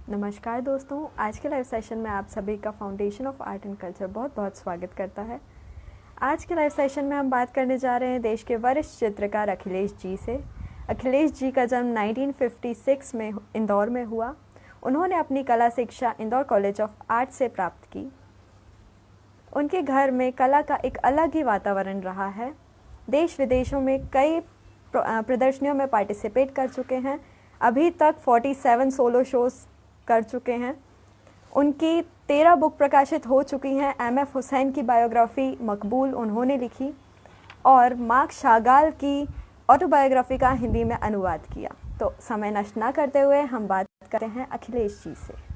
नमस्कार दोस्तों, आज के लाइव सेशन में आप सभी का foundation of art and culture बहुत बहुत स्वागत करता है। आज के लाइव सेशन में हम बात करने जा रहे हैं देश के वरिष्ठ चित्रकार अखिलेश जी से। अखिलेश जी का जन्म 1956 में इंदौर में हुआ। उन्होंने अपनी कला शिक्षा इंदौर कॉलेज ऑफ आर्ट से प्राप्त की। उनके घर में कला का एक अलग ही वातावरण रहा है। देश विदेशों में कई प्रदर्शनियों में पार्टिसिपेट कर चुके हैं। अभी तक 47 सोलो शोज कर चुके हैं। उनकी 13 बुक प्रकाशित हो चुकी हैं। एम.एफ. हुसैन की बायोग्राफी मकबूल उन्होंने लिखी और मार्क शागाल की ऑटोबायोग्राफी का हिंदी में अनुवाद किया। तो समय नष्ट ना करते हुए हम बात करते हैं अखिलेश जी से।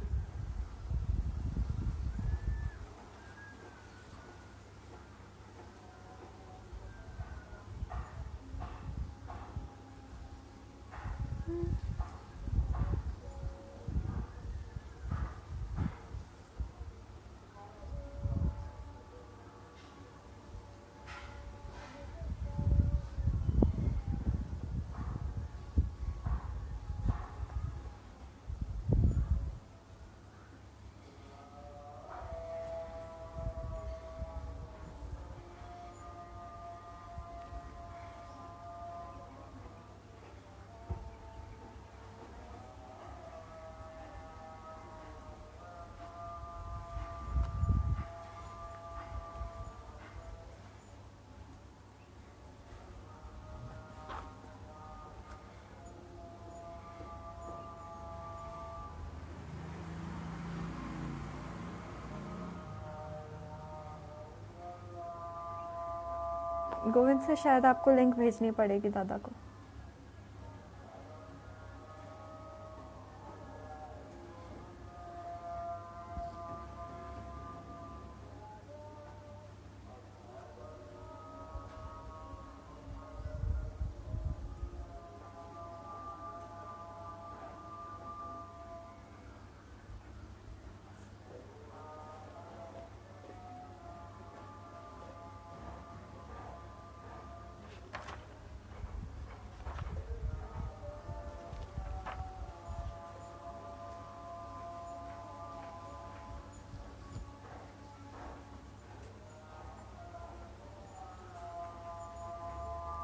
गोविंद से शायद आपको लिंक भेजनी पड़ेगी दादा को।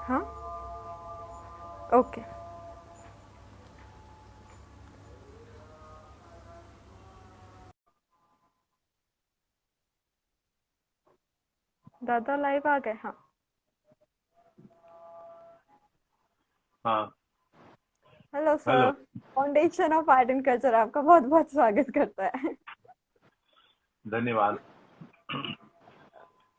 हाँ, ओके। दादा लाइव आ गए। हाँ हाँ। Hello hello. Sir, foundation of art and culture आपका बहुत बहुत स्वागत करता है। धन्यवाद।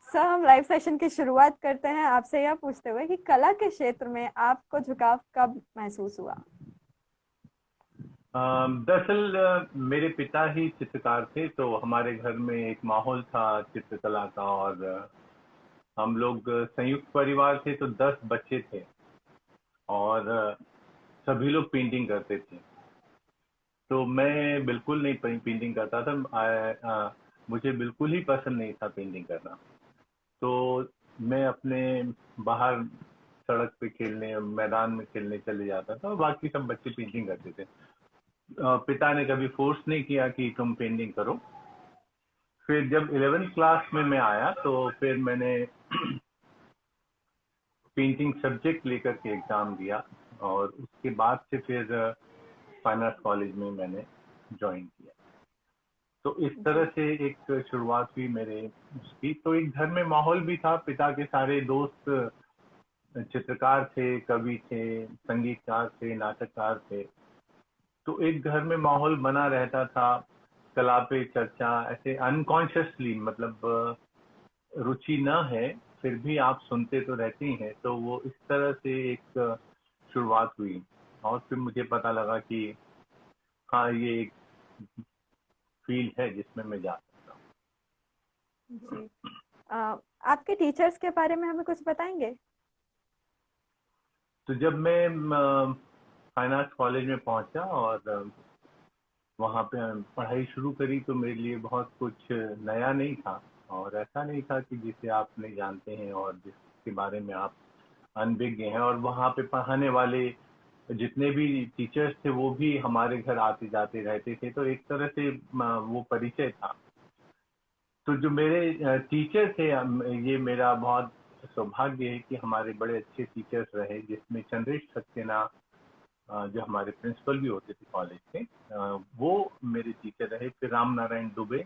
सर, हम लाइव सेशन की शुरुआत करते हैं आपसे यह पूछते हुए कि कला के क्षेत्र में आपको झुकाव कब महसूस हुआ? दरअसल मेरे पिता ही चित्रकार थे, तो हमारे घर में एक माहौल था चित्रकला का। और हम लोग संयुक्त परिवार थे, तो 10 बच्चे थे और सभी लोग पेंटिंग करते थे। तो मैं बिल्कुल नहीं पेंटिंग करता था। मुझे बिल्कुल ही पसंद नहीं था पेंटिंग करना। तो मैं अपने बाहर सड़क पे खेलने, मैदान में खेलने चले जाता था और बाकी सब बच्चे पेंटिंग करते थे। पिता ने कभी फोर्स नहीं किया कि तुम पेंटिंग करो। फिर जब 11th क्लास में मैं आया, तो फिर मैंने पेंटिंग सब्जेक्ट लेकर के एग्जाम दिया और उसके बाद से फिर फाइन आर्ट्स कॉलेज में मैंने ज्वाइन किया। तो इस तरह जी। से एक शुरुआत हुई मेरे उसकी। तो एक घर में माहौल भी था। पिता के सारे दोस्त चित्रकार थे, कवि थे, संगीतकार थे, नाटककार थे। तो एक घर में माहौल बना रहता था। कला पे चर्चा ऐसे अनकॉन्शियसली, मतलब रुचि न है फिर भी आप सुनते तो रहते ही हैं। तो वो इस तरह से एक शुरुआत हुई। और फिर मुझे पता लगा कि हाँ, ये एक फील्ड है जिसमें मैं जा सकता हूँ। जी। आपके टीचर्स के बारे में हमें कुछ बताएंगे? तो जब मैं फाइन आर्ट्स कॉलेज में पहुंचा और वहाँ पे पढ़ाई शुरू करी, तो मेरे लिए बहुत कुछ नया नहीं था। और ऐसा नहीं था कि जिसे आप नहीं जानते हैं और जिसके बारे में आप अनभिज्ञ हैं। और वहाँ पे पढ़ाने वाले जितने भी टीचर्स थे वो भी हमारे घर आते जाते रहते थे, तो एक तरह से वो परिचय था। तो जो मेरे टीचर थे, ये मेरा बहुत सौभाग्य है कि हमारे बड़े अच्छे टीचर्स रहे, जिसमें चंद्रेश सक्सेना जो हमारे प्रिंसिपल भी होते थे कॉलेज के, वो मेरे टीचर रहे। फिर राम नारायण दुबे,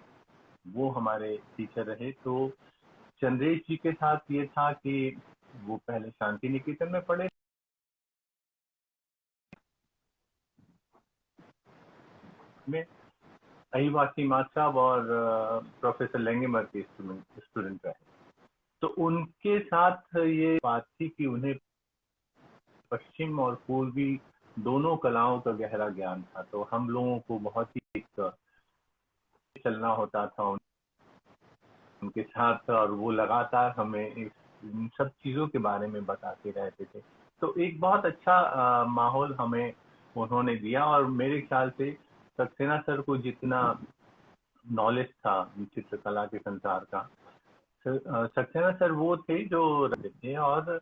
वो हमारे टीचर रहे। तो चंद्रेश जी के साथ ये था कि वो पहले शांति निकेतन में पढ़े में अहिवासी माँ साहब और प्रोफेसर लेंगेमर के स्टूडेंट रहे। तो उनके साथ ये बात थी कि उन्हें पश्चिम और पूर्वी दोनों कलाओं का गहरा ज्ञान था। तो हम लोगों को बहुत ही एक चलना होता था उनके साथ, और वो लगातार हमें इन सब चीजों के बारे में बताते रहते थे। तो एक बहुत अच्छा माहौल हमें उन्होंने दिया। और मेरे ख्याल से सक्सेना सर को जितना नॉलेज था चित्रकला के संसार का, सक्सेना सर वो थे जो रहते थे। और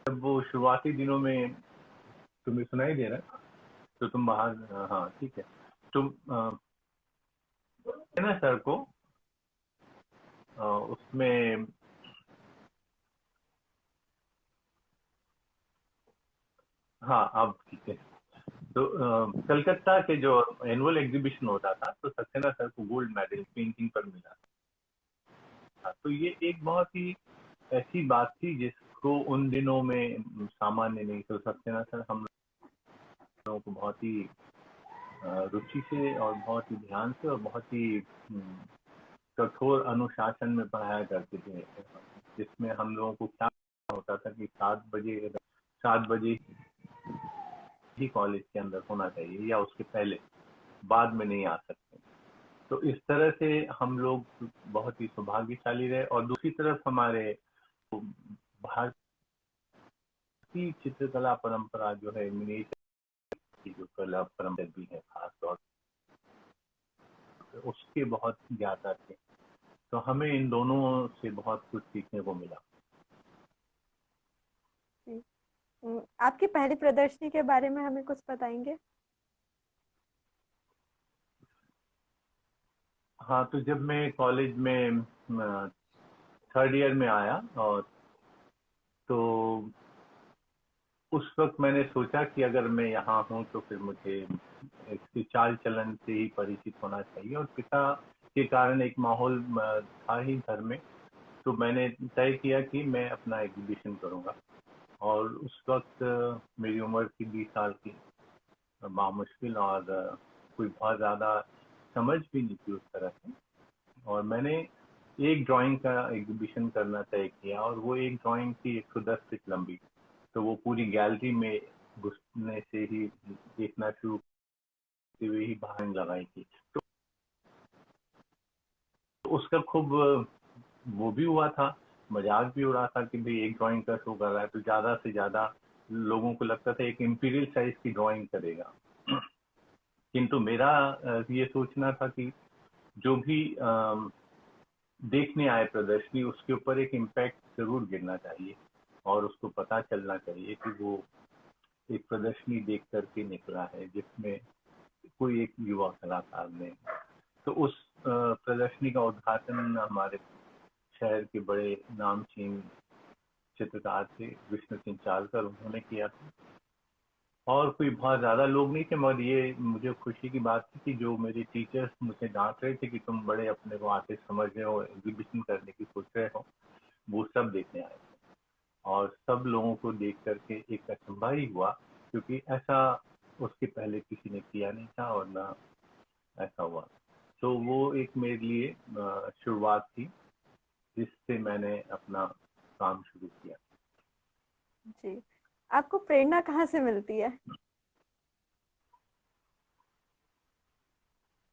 जब वो शुरुआती दिनों में, तुम्हें सुनाई दे रहा है तो तुम बाहर, हाँ ठीक है। तुम सक्सेना सर को उसमें, हाँ अब ठीक है। तो कलकत्ता के जो एनुअल एग्जीबिशन होता था, तो सक्सेना सर को गोल्ड मेडल पेंटिंग पर मिला था। तो ये एक बहुत ही ऐसी बात थी जिसको उन दिनों में सामान्य नहीं। तो सक्सेना सर हम लोगों को बहुत ही रुचि से और बहुत ही ध्यान से और बहुत ही कठोर अनुशासन में पढ़ाया करते थे, जिसमें हम लोगों को क्या होता था कि 7 बजे ही कॉलेज के अंदर होना चाहिए, या उसके पहले, बाद में नहीं आ सकते। तो इस तरह से हम लोग बहुत ही सौभाग्यशाली रहे। और दूसरी तरफ हमारे भारतीय चित्रकला परंपरा जो है, मिनिएचर की जो कला परंपरा भी है खास तौर पर, उसके बहुत ज्ञाता थे। तो हमें इन दोनों से बहुत कुछ सीखने को मिला। आपकी पहली प्रदर्शनी के बारे में हमें कुछ बताएंगे? हाँ, तो जब मैं कॉलेज में थर्ड ईयर में आया, और तो उस वक्त मैंने सोचा कि अगर मैं यहाँ हूँ तो फिर मुझे इसकी चाल चलन से ही परिचित होना चाहिए। और पिता के कारण एक माहौल था ही घर में। तो मैंने तय किया कि मैं अपना एग्जीबिशन करूँगा। और उस वक्त मेरी उम्र थी 20 साल की, मुश्किल, और कोई बहुत ज़्यादा समझ भी नहीं थी उस तरह से। और मैंने एक ड्राइंग का एग्जीबिशन करना तय किया, और वो एक ड्राइंग थी 110 फीट लंबी। तो वो पूरी गैलरी में घुसने से ही देखना शुरू करते हुए ही बाहर लगाई थी। तो उसका खूब वो भी हुआ था, मजाक भी हो रहा था कि भाई एक ड्राइंग का शो कर रहा है, तो ज्यादा से ज्यादा लोगों को लगता था एक इम्पीरियल साइज की ड्राइंग करेगा। किंतु मेरा ये सोचना था कि जो भी देखने आए प्रदर्शनी, उसके ऊपर एक इम्पैक्ट जरूर गिरना चाहिए, और उसको पता चलना चाहिए कि वो एक प्रदर्शनी देख करके निकला है जिसमें कोई एक युवा कलाकार ने। तो उस प्रदर्शनी का उद्घाटन हमारे शहर के बड़े नामचीन चित्रकार थे, विष्णु सिंह चालकर, उन्होंने किया था। और कोई बहुत ज्यादा लोग नहीं थे, मगर ये मुझे खुशी की बात थी कि जो मेरे टीचर्स मुझे डांट रहे थे कि तुम बड़े अपने को आर्टिस्ट समझ रहे हो, एग्जीबिशन करने की सोच रहे हो, वो सब देखने आए थे। और सब लोगों को देख करके एक अचंभा ही हुआ, क्योंकि ऐसा उसके पहले किसी ने किया नहीं था, और ना ऐसा हुआ। तो वो एक मेरे लिए शुरुआत थी, जिससे मैंने अपना काम शुरू किया। जी, आपको प्रेरणा कहाँ से मिलती है?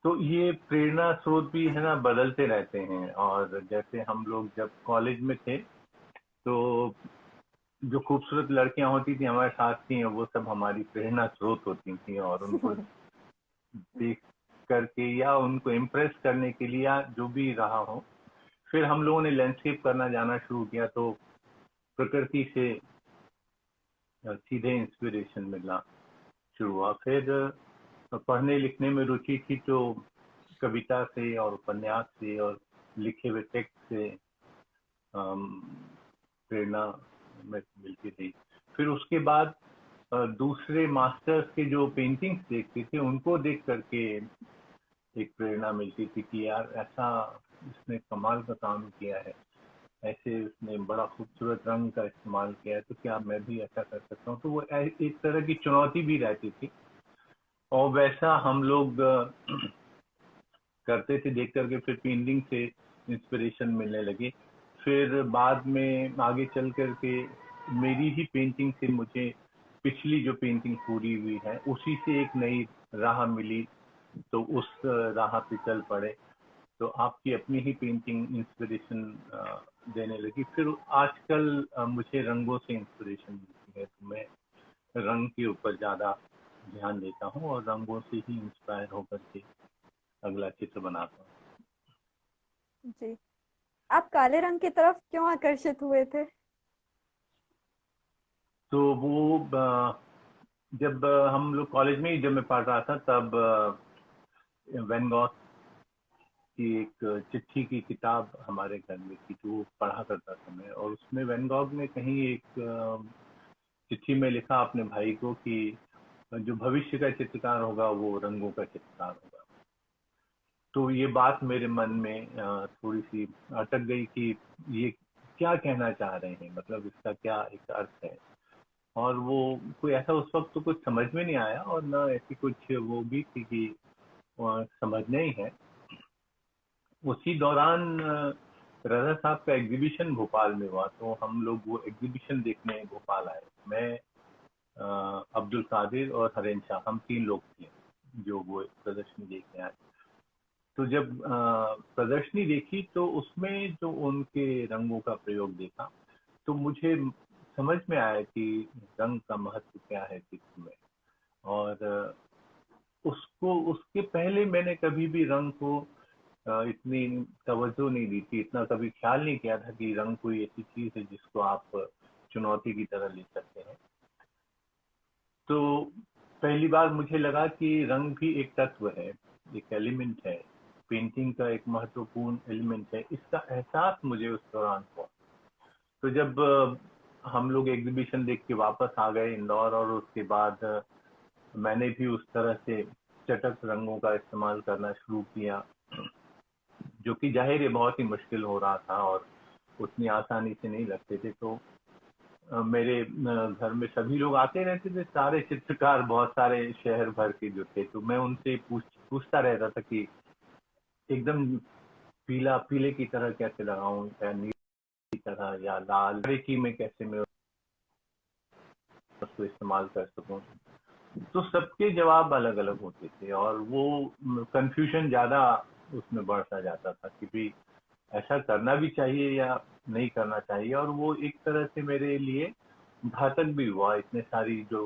तो ये प्रेरणा स्रोत भी है ना, बदलते रहते हैं। और जैसे हम लोग जब कॉलेज में थे, तो जो खूबसूरत लड़कियां होती थी हमारे साथ थी, वो सब हमारी प्रेरणा स्रोत होती थी, और उनको देख करके या उनको इम्प्रेस करने के लिए या जो भी रहा हो, फिर हम लोगों ने लैंडस्केप करना जाना शुरू किया। तो प्रकृति से सीधे इंस्पिरेशन मिलना शुरू हुआ। फिर पढ़ने लिखने में रुचि थी, तो कविता से और उपन्यास से और लिखे हुए टेक्स्ट से प्रेरणा मिलती थी। फिर उसके बाद दूसरे मास्टर्स के जो पेंटिंग्स देखते थे उनको देख करके एक प्रेरणा मिलती थी कि यार ऐसा इसने कमाल का काम किया है, ऐसे उसने बड़ा खूबसूरत रंग का इस्तेमाल किया है, तो क्या मैं भी ऐसा कर सकता हूँ। तो वो एक तरह की चुनौती भी रहती थी, और वैसा हम लोग करते थे देख करके। फिर पेंटिंग से इंस्पिरेशन मिलने लगी। फिर बाद में आगे चल करके मेरी ही पेंटिंग से मुझे पिछली जो पेंटिंग पूरी हुई है उसी से एक नई राह मिली, तो उस राह पे चल पड़े। तो आपकी अपनी ही पेंटिंग इंस्पिरेशन देने लगी। फिर आजकल मुझे रंगों से इंस्पिरेशन मिलती है, तो मैं रंग के ऊपर ज़्यादा ध्यान देता हूँ और रंगों से ही इंस्पायर होकर के अगला चित्र बनाता हूँ। जी, आप काले रंग की तरफ क्यों आकर्षित हुए थे? तो वो जब हम लोग कॉलेज में ही जब मैं पढ़ रहा था, तब वैन गॉग की एक चिट्ठी की किताब हमारे घर में थी, तो वो पढ़ा करता था मैं। और उसमें वैन गॉग ने कहीं एक चिट्ठी में लिखा अपने भाई को कि जो भविष्य का चित्रकार होगा वो रंगों का चित्रकार होगा। तो ये बात मेरे मन में थोड़ी सी अटक गई कि ये क्या कहना चाह रहे हैं, मतलब इसका क्या एक अर्थ है। और वो कोई ऐसा उस वक्त तो कुछ समझ में नहीं आया, और ना ऐसी कुछ वो भी थी कि समझना ही है। उसी दौरान रजा साहब का एग्जीबिशन भोपाल में हुआ, तो हम लोग वो एग्जीबिशन देखने भोपाल आए। मैं अब्दुल कादिर और हरेन शाह, हम 3 लोग थे जो वो प्रदर्शनी देखने आए। तो जब प्रदर्शनी देखी तो उसमें जो उनके रंगों का प्रयोग देखा, तो मुझे समझ में आया कि रंग का महत्व क्या है चित्र में। और उसको उसके पहले मैंने कभी भी रंग को इतनी तवज्जो नहीं दी थी, इतना कभी ख्याल नहीं किया था कि रंग कोई ऐसी चीज है जिसको आप चुनौती की तरह ले सकते हैं। तो पहली बार मुझे लगा कि रंग भी एक तत्व है, एक एलिमेंट है, पेंटिंग का एक महत्वपूर्ण एलिमेंट है। इसका एहसास मुझे उस दौरान हुआ। तो जब हम लोग एग्जीबिशन देख के वापस आ गए इंदौर, और उसके बाद मैंने भी उस तरह से चटक रंगों का इस्तेमाल करना शुरू किया, जो कि जाहिर है बहुत ही मुश्किल हो रहा था और उतनी आसानी से नहीं लगते थे। तो मेरे घर में सभी लोग आते रहते थे, सारे चित्रकार, बहुत सारे शहर भर के जो थे, तो मैं उनसे पूछता रहता था कि एकदम पीला पीले की तरह कैसे लगाऊं, या नीले की तरह, या लाल की में कैसे मैं उसको इस्तेमाल कर सकूं। तो सबके जवाब अलग अलग होते थे, और वो कंफ्यूजन ज्यादा उसमें बढ़ता जाता था कि भी ऐसा करना भी चाहिए या नहीं करना चाहिए। और वो एक तरह से मेरे लिए घातक भी हुआ। इतने सारी जो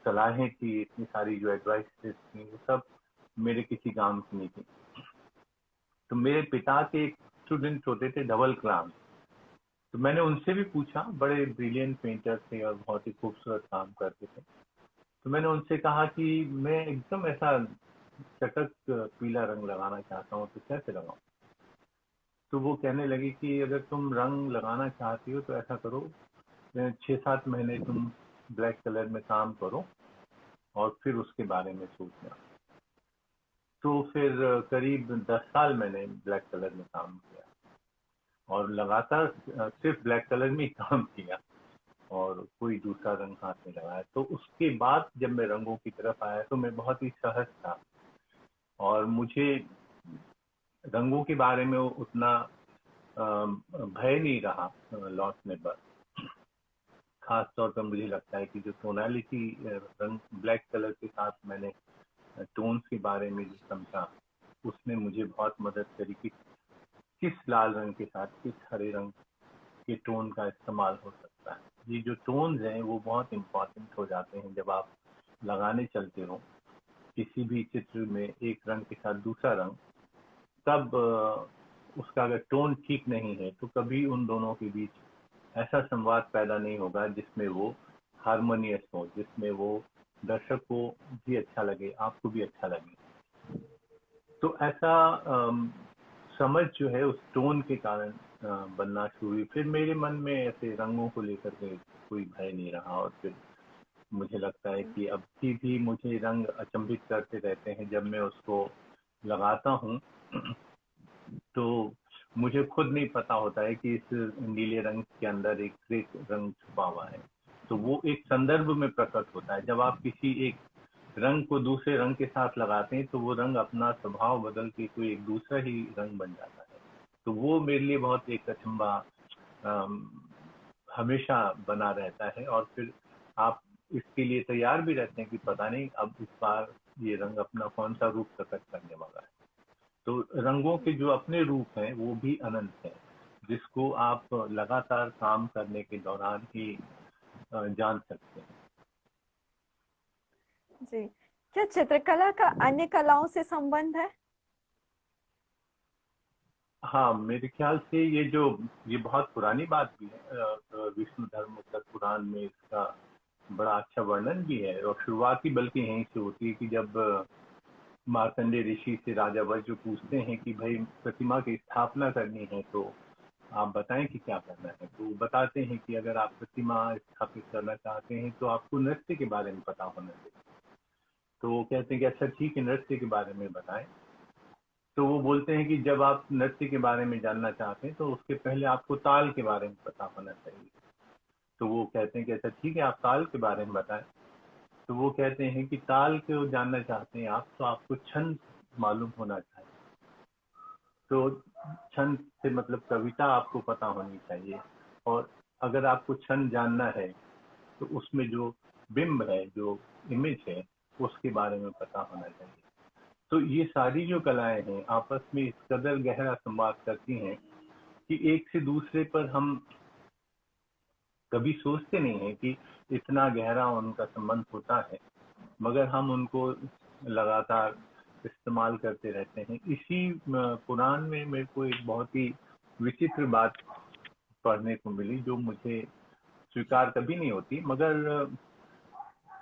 सलाहें थी, इतनी सारी जो एडवाइसेस थी, वो सब मेरे किसी काम की नहीं थी। तो मेरे पिता के एक स्टूडेंट होते थे धवल क्रांत, तो मैंने उनसे भी पूछा, बड़े ब्रिलियंट पेंटर थे और बहुत ही खूबसूरत काम करते थे। तो मैंने उनसे कहा कि मैं एकदम ऐसा चटक पीला रंग लगाना चाहता हूँ, तो कैसे लगाऊं। तो वो कहने लगे कि अगर तुम रंग लगाना चाहती हो तो ऐसा करो, 6-7 महीने तुम ब्लैक कलर में काम करो और फिर उसके बारे में सोचना। तो फिर करीब 10 साल मैंने ब्लैक कलर में काम किया, और लगातार सिर्फ ब्लैक कलर में ही काम किया, और कोई दूसरा रंग हाथ नहीं लगाया। तो उसके बाद जब मैं रंगों की तरफ आया तो मैं बहुत ही सहज था, और मुझे रंगों के बारे में उतना भय नहीं रहा लौटने पर। खास तौर पर मुझे लगता है कि जो टोनालिटी रंग ब्लैक कलर के साथ मैंने टोन्स के बारे में जो समझा, उसने मुझे बहुत मदद करी कि किस लाल रंग के साथ किस हरे रंग के टोन का इस्तेमाल हो सकता है। ये जो टोन्स हैं वो बहुत इम्पोर्टेंट हो जाते हैं जब आप लगाने चलते हो किसी भी चित्र में एक रंग के साथ दूसरा रंग, तब उसका अगर टोन ठीक नहीं है तो कभी उन दोनों के बीच ऐसा संवाद पैदा नहीं होगा जिसमें वो हारमोनियस हो, जिसमें वो दर्शक को भी अच्छा लगे, आपको भी अच्छा लगे। तो ऐसा समझ जो है उस टोन के कारण बनना शुरू हुई। फिर मेरे मन में ऐसे रंगों को लेकर के कोई भय नहीं रहा, और फिर मुझे लगता है कि अब भी मुझे रंग अचंभित करते रहते हैं। जब मैं उसको लगाता हूँ तो मुझे खुद नहीं पता होता है कि इस नीले रंग के अंदर एक ग्रे रंग छुपा हुआ है। तो वो एक संदर्भ में प्रकट होता है। जब आप किसी एक रंग को दूसरे रंग के साथ लगाते हैं तो वो रंग अपना स्वभाव बदल के कोई एक दूसरा ही रंग बन जाता है। तो वो मेरे लिए बहुत एक अचंभा हमेशा बना रहता है, और फिर आप इसके लिए तैयार भी रहते हैं कि पता नहीं अब इस बार ये रंग अपना कौन सा रूप प्रकट करने वाला है। तो रंगों के जो अपने रूप हैं वो भी अनंत हैं, जिसको आप लगातार काम करने के दौरान ही जान सकते हैं। जी, क्या चित्रकला का अन्य कलाओं से संबंध है? हाँ, मेरे ख्याल से ये बहुत पुरानी बात भी है। विष्णु धर्म उत्तर पुराण में इसका बड़ा अच्छा वर्णन भी है, और शुरुआत ही बल्कि यहीं से होती है कि जब मार्कंडे ऋषि से राजा वज्र पूछते हैं कि भाई प्रतिमा की स्थापना करनी है तो आप बताएं कि क्या करना है। तो वो बताते हैं कि अगर आप प्रतिमा स्थापित करना चाहते हैं तो आपको नृत्य के बारे में पता होना चाहिए। तो वो कहते हैं कि अच्छा ठीक है, नृत्य के बारे में बताएं। तो वो बोलते हैं कि जब आप नृत्य के बारे में जानना चाहते हैं तो उसके पहले आपको ताल के बारे में पता होना चाहिए। तो वो कहते हैं कि अच्छा ठीक है, आप ताल के बारे में बताएं। तो वो कहते हैं कि ताल को जानना चाहते हैं आप तो आपको छंद मालूम होना चाहिए। तो छंद से मतलब कविता आपको पता होनी चाहिए, और अगर आपको छंद जानना है तो उसमें जो बिंब है, जो इमेज है, उसके बारे में पता होना चाहिए। तो ये सारी जो कलाएं हैं आपस में इस कदर गहरा संवाद करती हैं कि एक से दूसरे पर हम कभी सोचते नहीं हैं कि इतना गहरा उनका संबंध होता है, मगर हम उनको लगातार इस्तेमाल करते रहते हैं। इसी पुराण में मेरे को एक बहुत ही विचित्र बात पढ़ने को मिली जो मुझे स्वीकार कभी नहीं होती, मगर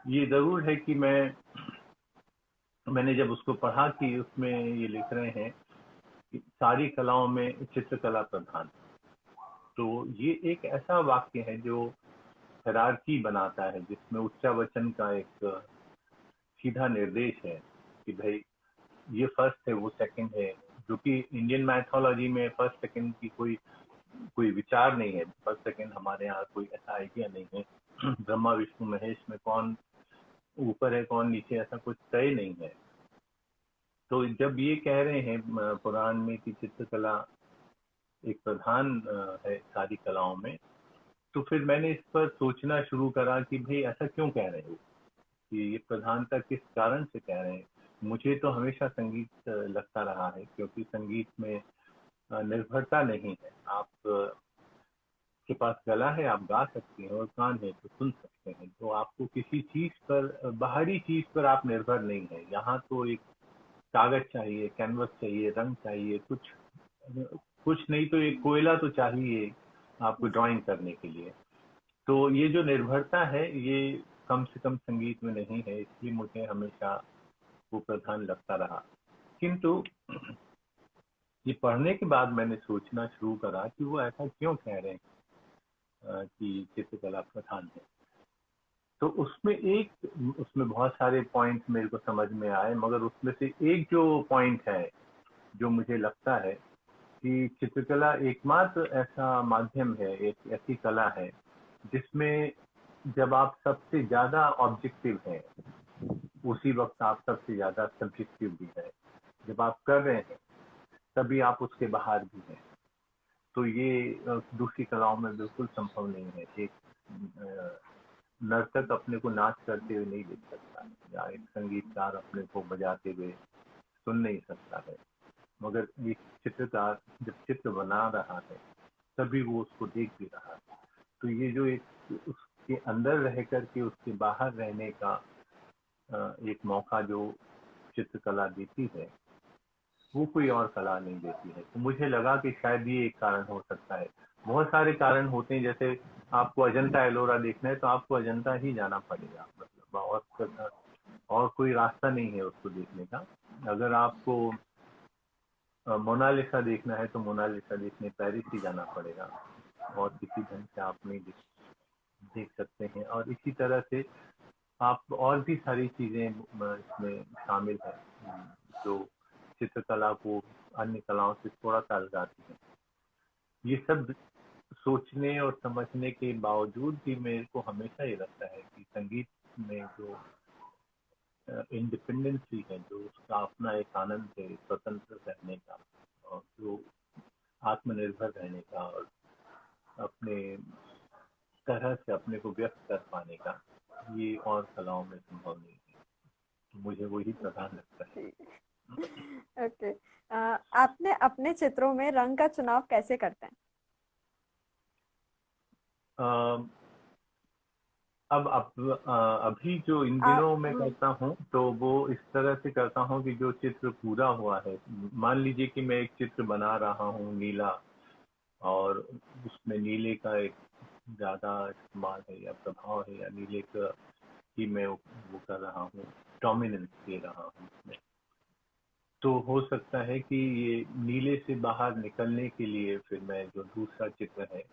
ये जरूर है कि मैंने जब उसको पढ़ा कि उसमें ये लिख रहे हैं कि सारी कलाओं में चित्रकला प्रधान। तो ये एक ऐसा वाक्य है जो हायरार्की बनाता है, जिसमें उच्चावचन का एक सीधा निर्देश है कि भाई ये फर्स्ट है, वो सेकंड है। जो कि इंडियन मैथोलॉजी में फर्स्ट सेकंड की कोई कोई विचार नहीं है। फर्स्ट सेकंड हमारे यहाँ कोई ऐसा आइडिया नहीं है। ब्रह्मा विष्णु महेश में कौन ऊपर है कौन नीचे, ऐसा कुछ तय नहीं है। तो जब ये कह रहे हैं पुराण में कि चित्रकला एक प्रधान है सारी कलाओं में, तो फिर मैंने इस पर सोचना शुरू करा कि भाई ऐसा क्यों कह रहे हो, कि ये प्रधानता किस कारण से कह रहे हैं। मुझे तो हमेशा संगीत लगता रहा है, क्योंकि संगीत में निर्भरता नहीं है। आप के पास गला है, आप गा सकते हैं, और कान है तो सुन सकते हैं। तो आपको किसी चीज पर, बाहरी चीज पर आप निर्भर नहीं है। यहाँ तो एक कागज चाहिए, कैनवस चाहिए, रंग चाहिए, कुछ कुछ नहीं तो एक कोयला तो चाहिए आपको ड्राइंग करने के लिए। तो ये जो निर्भरता है ये कम से कम संगीत में नहीं है, इसलिए मुझे हमेशा वो प्रधान लगता रहा। किंतु ये पढ़ने के बाद मैंने सोचना शुरू करा कि वो ऐसा क्यों कह रहे हैं कि चित्रकला प्रधान है। तो उसमें बहुत सारे पॉइंट्स मेरे को समझ में आए, मगर उसमें से एक जो पॉइंट है जो मुझे लगता है कि चित्रकला एकमात्र ऐसा माध्यम है, एक ऐसी कला है जिसमें जब आप सबसे ज्यादा ऑब्जेक्टिव हैं उसी वक्त आप सबसे ज्यादा सब्जेक्टिव भी है। जब आप कर रहे हैं तभी आप उसके बाहर भी हैं। तो ये दूसरी कलाओं में बिल्कुल संभव नहीं है। एक नर्तक अपने को नाच करते हुए नहीं देख सकता, या एक संगीतकार अपने को बजाते हुए सुन नहीं सकता है। मगर एक चित्रकार जब चित्र बना रहा है तभी वो उसको देख भी रहा है। तो ये जो एक उसके अंदर रह करके उसके बाहर रहने का एक मौका जो चित्रकला देती है, वो कोई और कला नहीं देती है। तो मुझे लगा कि शायद ये एक कारण हो सकता है। बहुत सारे कारण होते हैं, जैसे आपको अजंता एलोरा देखना है तो आपको अजंता ही जाना पड़ेगा, मतलब और कोई रास्ता नहीं है उसको देखने का। अगर आपको मोनालिसा देखना है तो मोनालिसा देखने पेरिस ही जाना पड़ेगा, और किसी ढंग से आप नहीं देख सकते हैं। और इसी तरह से आप और भी सारी चीजें इसमें शामिल है जो चित्रकला को अन्य कलाओं से थोड़ा सा अलगाती है। ये सब सोचने और समझने के बावजूद भी मेरे को हमेशा ये लगता है कि संगीत में जो इंडिपेंडेंसी है, जो उसका अपना एक आनंद है स्वतंत्र रहने का, और जो आत्मनिर्भर रहने का और अपने तरह से अपने को व्यक्त कर पाने का, ये और कलाओं में संभव नहीं है। तो मुझे वही प्रधान लगता है। ओके। आपने अपने चित्रों में रंग का चुनाव कैसे करते हैं? अभी जो इन आप दिनों मैं करता हूँ तो वो इस तरह से करता हूँ कि जो चित्र पूरा हुआ है, मान लीजिए कि मैं एक चित्र बना रहा हूँ नीला, और उसमें नीले का एक ज्यादा इस्तेमाल है या प्रभाव है, या नीले का ही मैं वो कर रहा हूँ, डोमिनेंस दे रहा हूँ उसमें। तो हो सकता है कि ये नीले से बाहर निकलने के लिए फिर मैं जो दूसरा चित्र है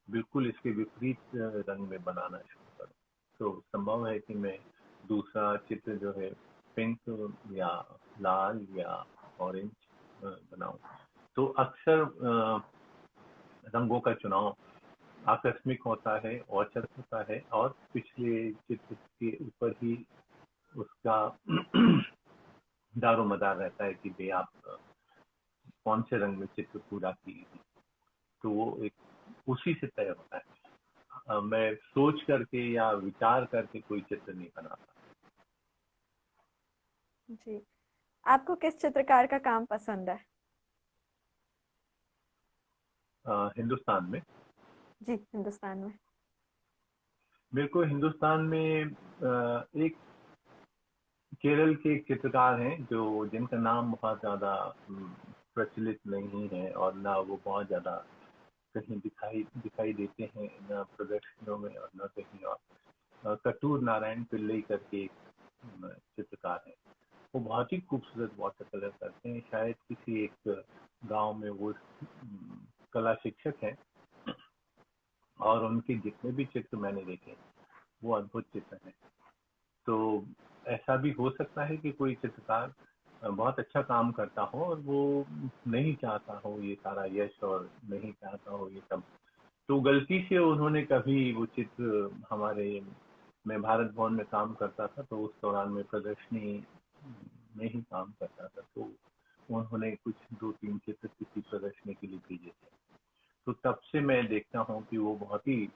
बिल्कुल इसके विपरीत रंग में बनाना शुरू करूँ। तो संभव है कि मैं दूसरा चित्र जो है पिंक या लाल या ऑरेंज बनाऊं। तो अक्सर रंगों का चुनाव आकस्मिक होता है, औचक होता है, और पिछले चित्र के ऊपर ही उसका दारोमदार रहता है कि भाई आप कौन से रंग में चित्र पूरा किए। तो वो एक उसी से तय होता है। मैं सोच करके या विचार करके कोई चित्र नहीं बनाता। जी, आपको किस चित्रकार का काम पसंद है? हिंदुस्तान में जी, हिंदुस्तान में। मेरे को हिंदुस्तान में एक केरल के एक चित्रकार हैं जो जिनका नाम बहुत ज्यादा प्रचलित नहीं है, और ना वो बहुत ज्यादा कहीं दिखाई दिखाई देते हैं, न प्रदर्शनियों में और न कहीं और। कटूर नारायण पिल्लई करके एक चित्रकार है। वो बहुत ही खूबसूरत वाटर कलर करते हैं। शायद किसी एक गांव में वो कला शिक्षक हैं, और उनके जितने भी चित्र मैंने देखे वो अद्भुत चित्र हैं। तो ऐसा भी हो सकता है कि कोई चित्रकार बहुत अच्छा काम करता हो और वो नहीं चाहता हो ये सारा यश, और नहीं चाहता हो ये सब, तो गलती से उन्होंने कभी वो चित्र हमारे, मैं भारत भवन में काम करता था तो उस दौरान में प्रदर्शनी में ही काम करता था, तो उन्होंने कुछ 2-3 चित्र किसी प्रदर्शनी के लिए भेजे थे। तो तब से मैं देखता हूँ कि वो बहुत ही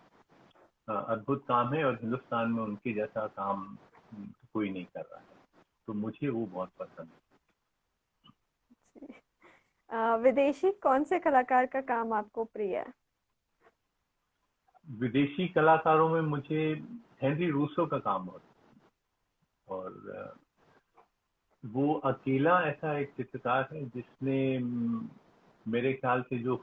अद्भुत काम है, और हिंदुस्तान में उनके जैसा काम कोई नहीं कर रहा है। तो मुझे वो बहुत पसंद है। जी। विदेशी कौन से कलाकार का काम आपको प्रिय है? विदेशी कलाकारों में मुझे हेनरी रूसो का काम बहुत, और वो अकेला ऐसा एक चित्रकार है जिसने मेरे ख्याल से जो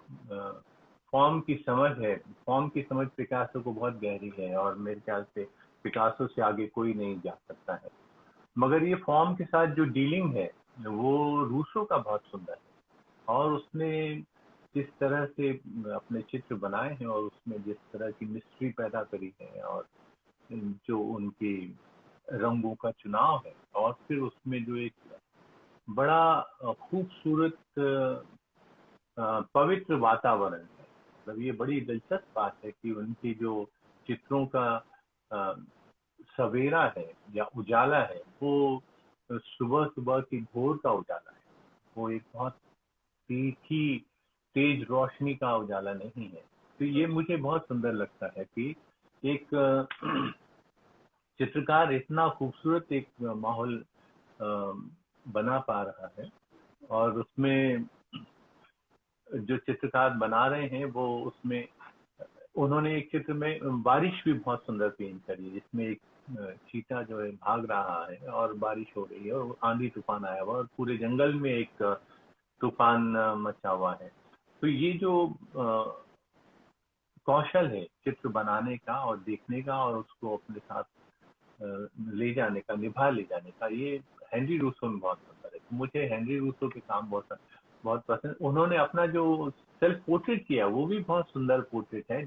फॉर्म की समझ है, फॉर्म की समझ पिकासो को बहुत गहरी है, और मेरे ख्याल से पिकासो से आगे कोई नहीं जा सकता है। मगर ये फॉर्म के साथ जो डीलिंग है वो रूसो का बहुत सुंदर है। और उसने जिस तरह से अपने चित्र बनाए हैं और उसमें जिस तरह की मिस्ट्री पैदा करी है, और जो उनकी रंगों का चुनाव है, और फिर उसमें जो एक बड़ा खूबसूरत पवित्र वातावरण है। मतलब ये बड़ी दिलचस्प बात है कि उनकी जो चित्रों का अ, सवेरा है या उजाला है, वो सुबह सुबह की भोर का उजाला है। वो एक बहुत तीखी तेज रोशनी का उजाला नहीं है। तो ये मुझे बहुत सुंदर लगता है कि एक चित्रकार इतना खूबसूरत एक माहौल बना पा रहा है, और उसमें जो चित्रकार बना रहे हैं वो उसमें उन्होंने एक चित्र में बारिश भी बहुत सुंदर पेंट करी है, जिसमें एक चीता जो है भाग रहा है और बारिश हो रही है और आंधी तूफान आया हुआ और पूरे जंगल में एक तूफान मचा हुआ है। तो ये जो कौशल है चित्र बनाने का और देखने का और उसको अपने साथ ले जाने का, निभा ले जाने का, ये हेनरी रूसो में बहुत पसंद है। तो मुझे हेनरी रूसो के काम बहुत बहुत पसंद। उन्होंने अपना जो सेल्फ पोर्ट्रेट किया वो भी बहुत सुंदर पोर्ट्रेट है,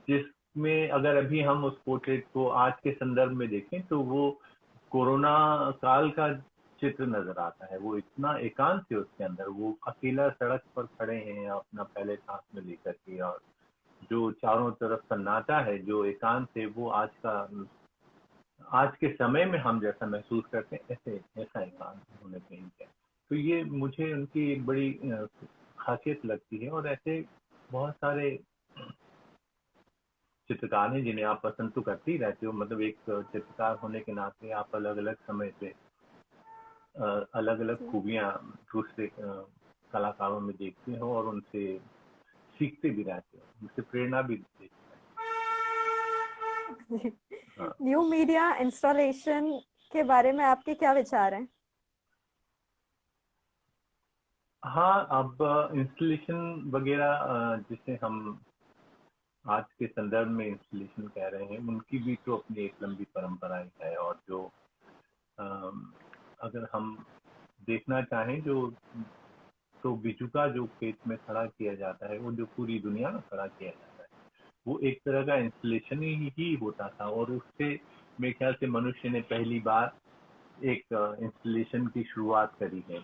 जिसमें अगर अभी हम उस पोर्ट्रेट को आज के संदर्भ में देखें तो वो कोरोना काल का चित्र नजर आता है। वो इतना एकांत है उसके अंदर, वो अकेला सड़क पर खड़े हैं अपना पहले सांस में लेकर के, और जो चारों तरफ सन्नाटा है, जो एकांत है, वो आज के समय में हम जैसा महसूस करते हैं ऐसे ऐसा एकांत उन्होंने पेंट किया। तो ये मुझे उनकी एक बड़ी खासियत लगती है। और ऐसे बहुत सारे चित्रकार हैं जिन्हें आप पसंद तो करते ही रहते हो, मतलब एक चित्रकार होने के नाते आप अलग अलग समय पे अलग अलग जी खूबियां दूसरे कलाकारों में देखते हो और उनसे सीखते भी रहते हो, उनसे प्रेरणा भी देते जी। हो। हाँ। न्यू मीडिया इंस्टॉलेशन के बारे में आपके क्या विचार हैं? हाँ, अब इंस्टॉलेशन वगैरह जिसे हम आज के संदर्भ में इंस्टॉलेशन कह रहे हैं, उनकी भी तो अपनी एक लंबी परंपरा है। और जो अम, अगर हम देखना चाहें जो तो बिजुका जो खेत में खड़ा किया जाता है, वो जो पूरी दुनिया में खड़ा किया जाता है, वो एक तरह का इंस्टॉलेशन ही होता था। और उससे मेरे ख्याल से मनुष्य ने पहली बार एक इंस्टॉलेशन की शुरुआत करी है।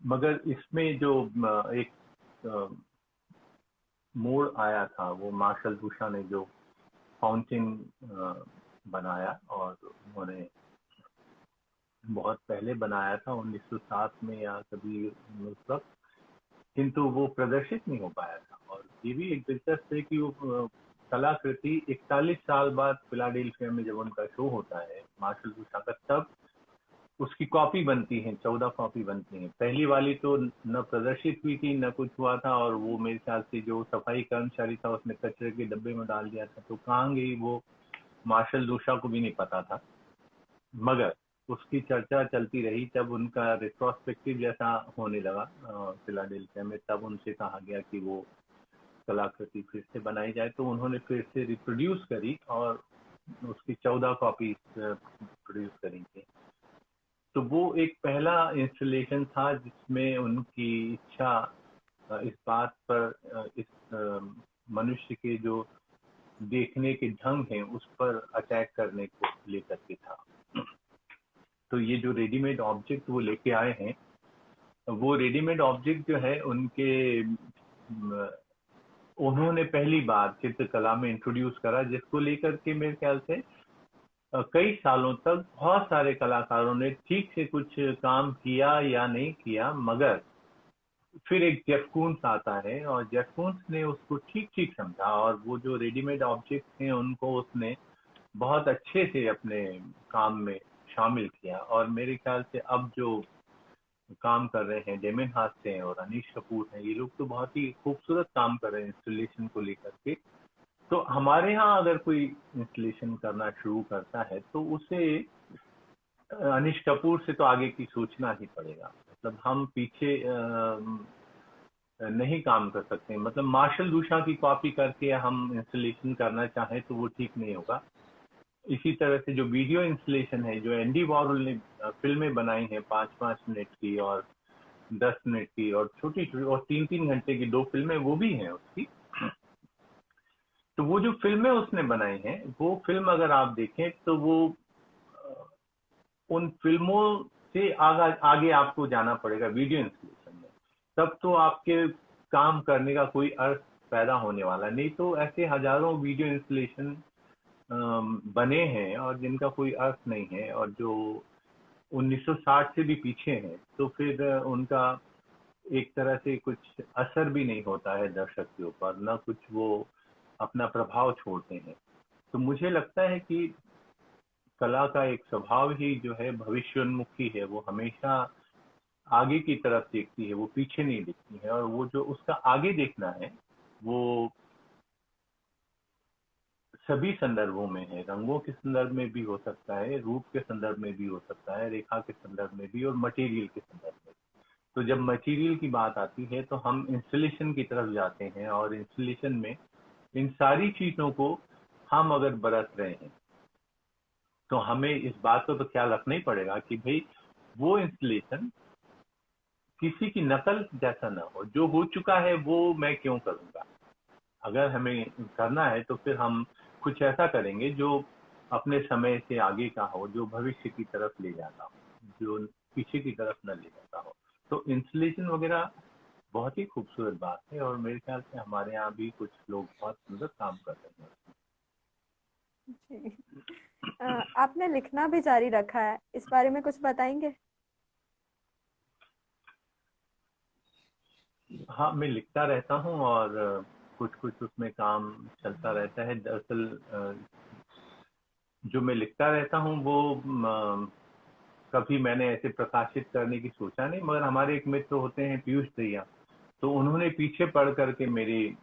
मगर इसमें जो एक मोड़ आया था, वो मार्शल बुशा ने जो फाउंटेन बनाया, और उन्होंने बहुत पहले बनाया था 1907 में या कभी उस वक्त, किंतु वो प्रदर्शित नहीं हो पाया था। और ये भी एक दिलचस्प है कि वो कलाकृति 41 साल बाद फिलाडेल्फिया में जब उनका शो होता है मार्शल बुशा का, तब उसकी कॉपी बनती है, 14 कॉपी बनती है। पहली वाली तो न प्रदर्शित हुई थी न कुछ हुआ था, और वो मेरे ख्याल से जो सफाई कर्मचारी था उसने कचरे के डब्बे में डाल दिया था, तो कहाँ गई वो मार्शल दूषा को भी नहीं पता था। मगर उसकी चर्चा चलती रही, तब उनका रिट्रोस्पेक्टिव जैसा होने लगा फिलाडेल्फिया में, तब उनसे कहा गया कि वो कलाकृति फिर से बनाई जाए। तो उन्होंने फिर से रिप्रोड्यूस करी और उसकी 14 कॉपी प्रोड्यूस करी थी। तो वो एक पहला इंस्टॉलेशन था जिसमें उनकी इच्छा इस बात पर इस मनुष्य के जो देखने के ढंग हैं उस पर अटैक करने को लेकर के था। तो ये जो रेडीमेड ऑब्जेक्ट वो लेके आए हैं, वो रेडीमेड ऑब्जेक्ट जो है उनके उन्होंने पहली बार चित्रकला में इंट्रोड्यूस करा, जिसको लेकर के मेरे ख्याल से कई सालों तक बहुत सारे कलाकारों ने ठीक से कुछ काम किया या नहीं किया। मगर फिर एक जेफ कून्स आता है और जेफ कून्स ने उसको ठीक ठीक समझा, और वो जो रेडीमेड ऑब्जेक्ट हैं उनको उसने बहुत अच्छे से अपने काम में शामिल किया। और मेरे ख्याल से अब जो काम कर रहे हैं डेमिन हास्य हैं और अनीश कपूर हैं, ये लोग तो बहुत ही खूबसूरत काम कर रहे हैं इंस्टॉलेशन को लेकर के। तो हमारे यहाँ अगर कोई इंस्टॉलेशन करना शुरू करता है तो उसे अनीश कपूर से तो आगे की सोचना ही पड़ेगा। मतलब हम पीछे नहीं काम कर सकते। मतलब मार्शल दूषा की कॉपी करके हम इंस्टॉलेशन करना चाहें तो वो ठीक नहीं होगा। इसी तरह से जो वीडियो इंस्टॉलेशन है, जो एंडी वॉर्होल ने फिल्में बनाई हैं 5-5 मिनट की और 10 मिनट की और छोटी छोटी और 3-3 घंटे की 2 फिल्में वो भी हैं उसकी। तो वो जो फिल्में उसने बनाई हैं, वो फिल्म अगर आप देखें तो वो उन फिल्मों से आगे आपको जाना पड़ेगा वीडियो इंस्टॉलेशन में, तब तो आपके काम करने का कोई अर्थ पैदा होने वाला नहीं। तो ऐसे हजारों वीडियो इंस्टॉलेशन बने हैं और जिनका कोई अर्थ नहीं है और जो 1960 से भी पीछे हैं, तो फिर उनका एक तरह से कुछ असर भी नहीं होता है दर्शक के ऊपर, ना कुछ वो अपना प्रभाव छोड़ते हैं। तो मुझे लगता है कि कला का एक स्वभाव ही जो है भविष्योन्मुखी है, वो हमेशा आगे की तरफ देखती है, वो पीछे नहीं देखती है। और वो जो उसका आगे देखना है वो सभी संदर्भों में है। रंगों के संदर्भ में भी हो सकता है, रूप के संदर्भ में भी हो सकता है, रेखा के संदर्भ में भी, और मटेरियल के संदर्भ में। तो जब मटेरियल की बात आती है तो हम इंस्टॉलेशन की तरफ जाते हैं, और इंस्टॉलेशन में इन सारी चीजों को हम अगर बरत रहे हैं तो हमें इस बात का तो ख्याल रखना ही पड़ेगा कि भाई वो इंस्टॉलेशन किसी की नकल जैसा ना हो। जो हो चुका है वो मैं क्यों करूंगा। अगर हमें करना है तो फिर हम कुछ ऐसा करेंगे जो अपने समय से आगे का हो, जो भविष्य की तरफ ले जाता हो, जो पीछे की तरफ न ले जाता हो। तो इंस्टॉलेशन वगैरह बहुत ही खूबसूरत बात है, और मेरे ख्याल से हमारे यहाँ भी कुछ लोग बहुत सुंदर काम कर रहे हैं। जी। आपने लिखना भी जारी रखा है, इस बारे में कुछ बताएंगे? हाँ, मैं लिखता रहता हूँ, और कुछ कुछ उसमें काम चलता रहता है। दरअसल जो मैं लिखता रहता हूँ वो कभी मैंने ऐसे प्रकाशित करने की सोचा नहीं, मगर हमारे एक मित्र होते हैं पीयूष दैया, तो उन्होंने पीछे पढ़ करके मेरी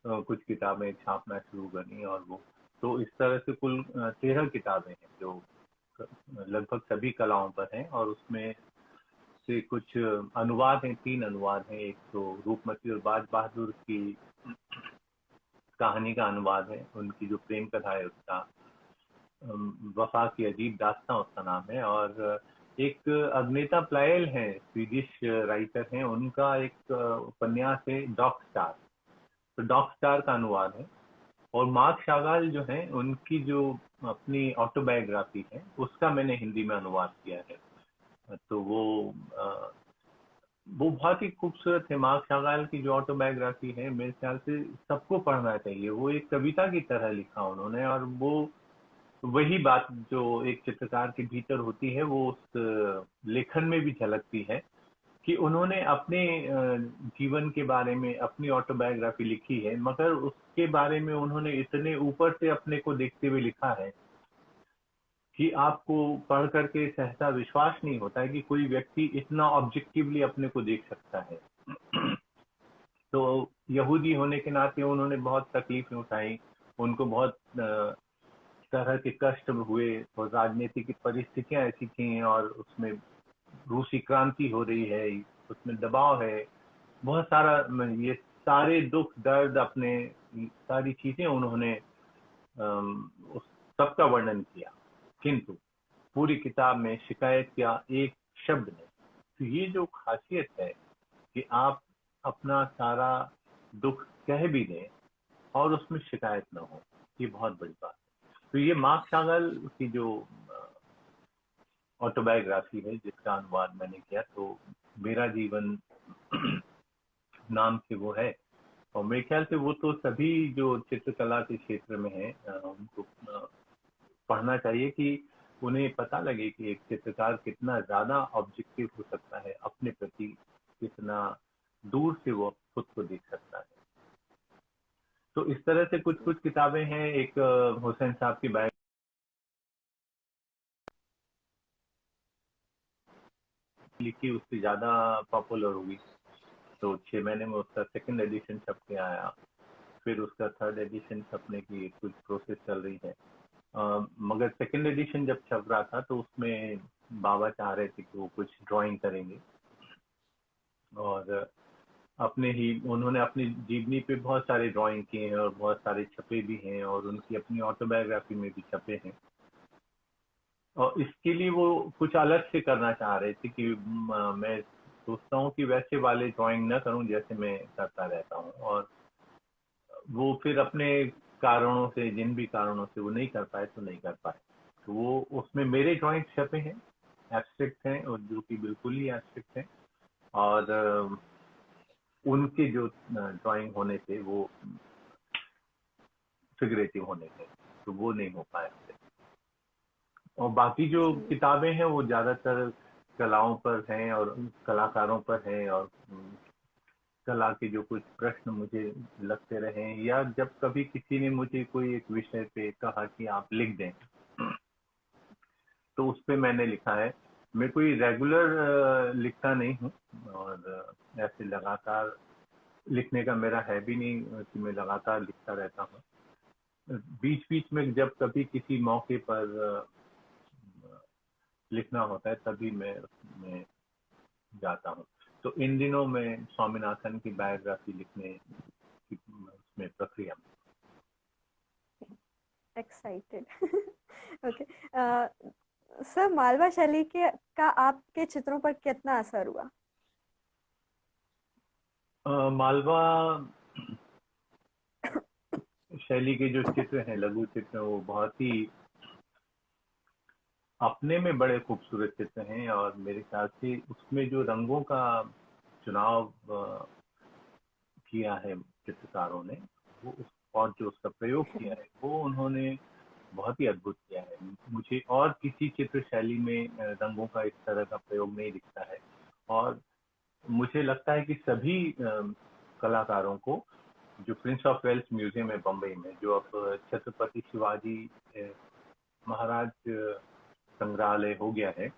कुछ किताबें छापना शुरू करी। और वो तो इस तरह से कुल 13 किताबें हैं जो लगभग सभी कलाओं पर हैं। और उसमें से कुछ अनुवाद हैं, 3 अनुवाद हैं। एक तो रूपमती और बाज बहादुर की कहानी का अनुवाद है, उनकी जो प्रेम कथा है उसका। वफा की अजीब दास्तां उसका नाम है। और एक अग्नेता प्लायल है, स्वीडिश राइटर हैं, उनका एक उपन्यास है डॉग स्टार। तो डॉग स्टार का अनुवाद है। और मार्क शागाल जो है, उनकी जो अपनी ऑटोबायोग्राफी है उसका मैंने हिंदी में अनुवाद किया है। तो वो बहुत ही खूबसूरत है। मार्क शागाल की जो ऑटोबायोग्राफी है, मेरे ख्याल से सबको पढ़ना चाहिए। वो एक कविता की तरह लिखा उन्होंने, और वो वही बात जो एक चित्रकार के भीतर होती है वो उस लेखन में भी झलकती है, कि उन्होंने अपने जीवन के बारे में अपनी ऑटोबायोग्राफी लिखी है, मगर उसके बारे में उन्होंने इतने ऊपर से अपने को देखते हुए लिखा है कि आपको पढ़ करके सहसा विश्वास नहीं होता है कि कोई व्यक्ति इतना ऑब्जेक्टिवली अपने को देख सकता है। तो यहूदी होने के नाते उन्होंने बहुत तकलीफें उठाई, उनको बहुत तरह के कष्ट हुए, और राजनीतिक परिस्थितियां ऐसी थी, और उसमें रूसी क्रांति हो रही है, उसमें दबाव है बहुत सारा। ये सारे दुख दर्द अपने सारी चीजें उन्होंने उस सबका वर्णन किया, किंतु पूरी किताब में शिकायत किया एक शब्द नहीं। तो ये जो खासियत है कि आप अपना सारा दुख कह भी दें और उसमें शिकायत ना हो, ये बहुत बड़ी बात है। तो ये मार्क शागल की जो ऑटोबायोग्राफी है जिसका अनुवाद मैंने किया, तो मेरा जीवन नाम से वो है। और मेरे ख्याल से वो तो सभी जो चित्रकला के क्षेत्र में है उनको पढ़ना चाहिए, कि उन्हें पता लगे कि एक चित्रकार कितना ज्यादा ऑब्जेक्टिव हो सकता है अपने प्रति, कितना दूर से वो खुद को देख सकता है। तो इस तरह से कुछ कुछ किताबें हैं। एक हुसैन साहब की बायोग्राफी लिखी, उससे ज्यादा पॉपुलर हुई, तो 6 महीने में उसका सेकंड एडिशन छप के आया। फिर उसका थर्ड एडिशन छपने की कुछ प्रोसेस चल रही है। मगर सेकंड एडिशन जब छप रहा था तो उसमें बाबा चाह रहे थे कि वो कुछ ड्राइंग करेंगे, और अपने ही उन्होंने अपनी जीवनी पे बहुत सारे ड्राइंग किए हैं, और बहुत सारे छपे भी हैं, और उनकी अपनी ऑटोबायोग्राफी में भी छपे हैं। और इसके लिए वो कुछ अलग से करना चाह रहे थे, कि मैं सोचता हूँ कि वैसे वाले ड्राइंग न करूँ जैसे मैं करता रहता हूँ। और वो फिर अपने कारणों से, जिन भी कारणों से वो नहीं कर पाए तो नहीं कर पाए। तो वो उसमें मेरे ड्राइंग छपे हैं, एब्स्ट्रैक्ट हैं, और जो कि बिल्कुल ही एब्स्ट्रैक्ट हैं। और उनके जो ड्राइंग होने थे वो फिगरेटिव होने थे, तो वो नहीं हो पाया। और बाकी जो जी। किताबें हैं वो ज्यादातर कलाओं पर हैं और कलाकारों पर हैं, और कला के जो कुछ प्रश्न मुझे लगते रहे, या जब कभी किसी ने मुझे कोई एक विषय पे कहा कि आप लिख दें, तो उस पे मैंने लिखा है। मैं कोई रेगुलर लिखता नहीं हूँ, और ऐसे लगातार लिखने का मेरा है भी नहीं कि मैं लगातार लिखता रहता हूँ। बीच बीच में जब कभी किसी मौके पर लिखना होता है तभी मैं उसमें जाता हूँ। तो इन दिनों मैं स्वामीनाथन की बायोग्राफी लिखने की उसमें प्रक्रिया में। एक्साइटेड। ओके सर, मालवा शैली के का आपके चित्रों पर कितना असर हुआ? मालवा शैली के जो चित्र हैं, लघु चित्र, वो बहुत ही अपने में बड़े खूबसूरत चित्र हैं, और मेरे ख्याल से उसमें जो रंगों का चुनाव किया है चित्रकारों ने, वो और जो उसका प्रयोग किया है वो उन्होंने बहुत ही अद्भुत किया है। मुझे और किसी चित्र शैली में रंगों का इस तरह का प्रयोग नहीं दिखता है, और मुझे लगता है कि सभी कलाकारों को, जो प्रिंस ऑफ वेल्स म्यूजियम है बम्बई में, जो अब छत्रपति शिवाजी महाराज संग्रहालय हो गया है,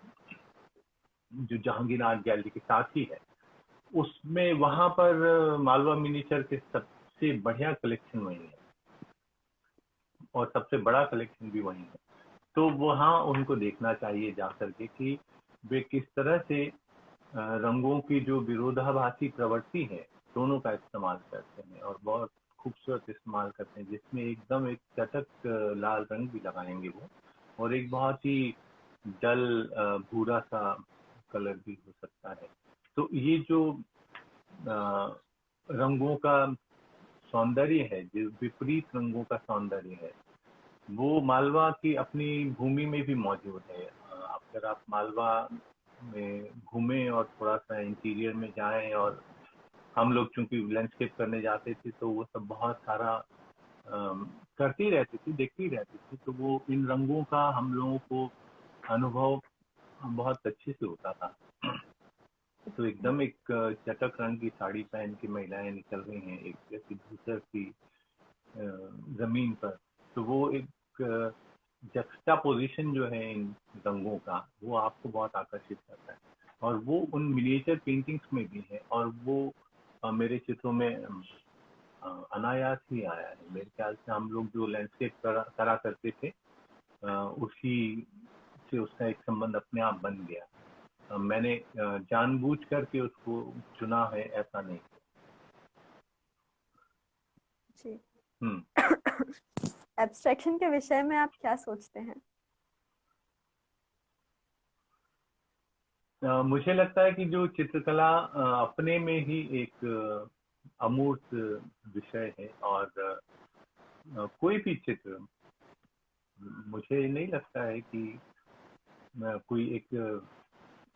जो जहांगीर आर्ट गैलरी के साथ ही है, उसमें वहां पर मालवा मिनीचर के सबसे बढ़िया कलेक्शन वही है, और सबसे बड़ा कलेक्शन भी वही है। तो वहाँ उनको देखना चाहिए जा करके कि वे किस तरह से रंगों की जो विरोधाभासी प्रवृत्ति है दोनों का इस्तेमाल करते हैं, और बहुत खूबसूरत इस्तेमाल करते हैं, जिसमें एकदम एक चटक लाल रंग भी लगाएंगे वो, और एक बहुत ही डल भूरा सा कलर भी हो सकता है। तो ये जो रंगों का सौंदर्य है, जो विपरीत रंगों का सौंदर्य है, वो मालवा की अपनी भूमि में भी मौजूद है। अगर आप मालवा में घूमें और थोड़ा सा इंटीरियर में जाएं, और हम लोग चूंकि लैंडस्केप करने जाते थे तो वो सब बहुत सारा करती रहती थी, देखती रहती थी, तो वो इन रंगों का हम लोगों को अनुभव बहुत अच्छे से होता था। तो एकदम एक चटक रंग की साड़ी पहन के महिलाएं निकल रही हैं एक जैसी धूसर सी जमीन पर, तो वो एक जक्स्टा पोजीशन जो है इन रंगों का, वो आपको बहुत आकर्षित करता है, और वो उन मिनिएचर पेंटिंग्स में भी है, और वो मेरे चित्रों में अनायास ही आया है। मेरे ख्याल से हम लोग जो लैंडस्केप करा करते थे, उसी से उसका एक संबंध अपने आप बन गया। मैंने जानबूझ करके उसको चुना है ऐसा नहीं। जी। एब्स्ट्रैक्शन के विषय में आप क्या सोचते हैं? मुझे लगता है कि जो चित्रकला अपने में ही एक अमूर्त विषय है, और कोई भी चित्र, मुझे नहीं लगता है कि कोई एक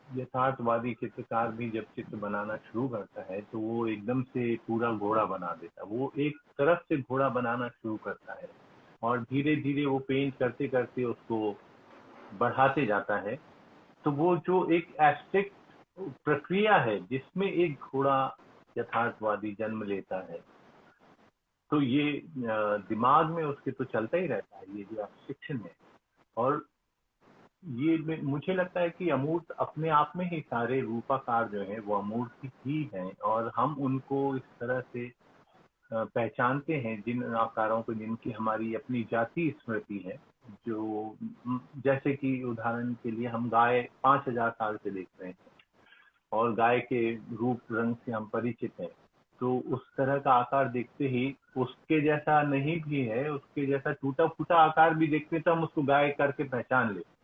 यथार्थवादी चित्रकार भी जब चित्र बनाना शुरू करता है तो वो एकदम से पूरा घोड़ा बना देता है। वो एक तरफ से घोड़ा बनाना शुरू करता है, और धीरे धीरे वो पेंट करते करते उसको बढ़ाते जाता है। तो वो जो एक एब्स्ट्रैक्ट प्रक्रिया है जिसमें एक घोड़ा यथार्थवादी जन्म लेता है, तो ये दिमाग में उसके तो चलता ही रहता है, ये जो एब्स्ट्रैक्शन है। और ये मुझे लगता है कि अमूर्त अपने आप में ही सारे रूपाकार जो है वो अमूर्त ही हैं, और हम उनको इस तरह से पहचानते हैं जिन आकारों को, जिनकी हमारी अपनी जाति स्मृति है। जो जैसे कि उदाहरण के लिए हम गाय 5000 साल से देख रहे हैं, और गाय के रूप रंग से हम परिचित हैं, तो उस तरह का आकार देखते ही उसके जैसा नहीं भी है, उसके जैसा टूटा फूटा आकार भी देखते तो हम उसको गाय करके पहचान लेते।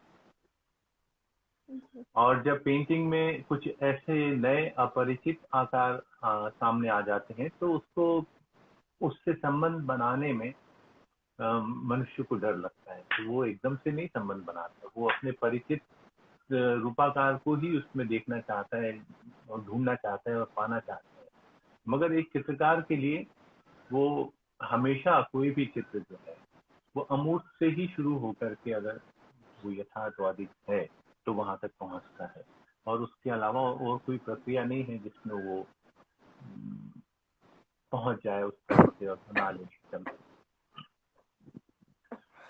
और जब पेंटिंग में कुछ ऐसे नए अपरिचित आकार सामने आ जाते हैं तो उसको उससे संबंध बनाने में मनुष्य को डर लगता है, तो वो एकदम से नहीं संबंध बनाता, वो अपने परिचित रूपाकार को ही उसमें देखना चाहता है और ढूंढना चाहता है और पाना चाहता है। मगर एक चित्रकार के लिए वो हमेशा कोई भी चित्र जो है वो अमूर्त से ही शुरू होकर के, अगर वो यथार्थवादी है तो वहां तक पहुंचता है, और उसके अलावा और कोई प्रक्रिया नहीं है जिसमें वो पहुंच जाए उस तरह से और बना ले एकदम।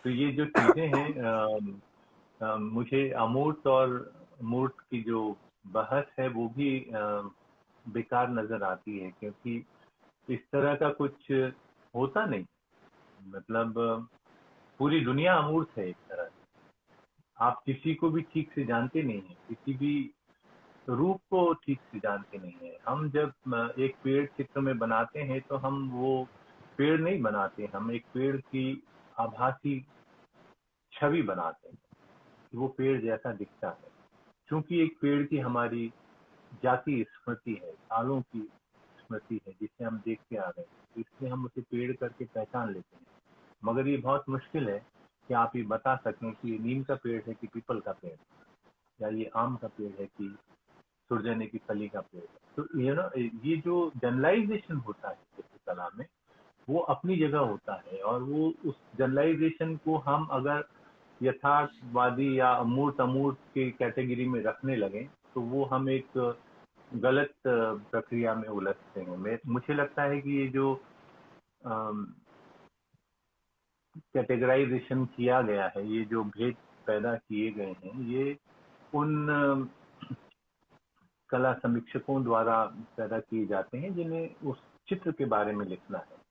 तो ये जो चीजें हैं मुझे अमूर्त और मूर्त की जो बहस है वो भी बेकार नजर आती है, क्योंकि इस तरह का कुछ होता नहीं। मतलब पूरी दुनिया अमूर्त है एक तरह से। आप किसी को भी ठीक से जानते नहीं है, किसी भी रूप को ठीक से जानते नहीं है। हम जब एक पेड़ चित्र में बनाते हैं तो हम वो पेड़ नहीं बनाते, हम एक पेड़ की आभासी छवि बनाते हैं कि वो पेड़ जैसा दिखता है। क्योंकि एक पेड़ की हमारी जाति स्मृति है, सालों की स्मृति है जिसे हम देखते आ रहे हैं, तो इसलिए हम उसे पेड़ करके पहचान लेते हैं। मगर ये बहुत मुश्किल है कि आप ये बता सकें कि ये नीम का पेड़ है कि पीपल का पेड़, या ये आम का पेड़ है कि सुरजने की फली का पेड़ है। तो ये जो जनरलाइजेशन होता है चित्रकला में, वो अपनी जगह होता है, और वो उस जनरलाइजेशन को हम अगर यथार्थवादी या अमूर्त अमूर्त के कैटेगरी में रखने लगे तो वो हम एक गलत प्रक्रिया में उलझते हैं। मुझे लगता है कि ये जो कैटेगराइजेशन किया गया है, ये जो भेद पैदा किए गए हैं, ये उन कला समीक्षकों द्वारा पैदा किए जाते हैं जिन्हें उस चित्र के बारे में लिखना है।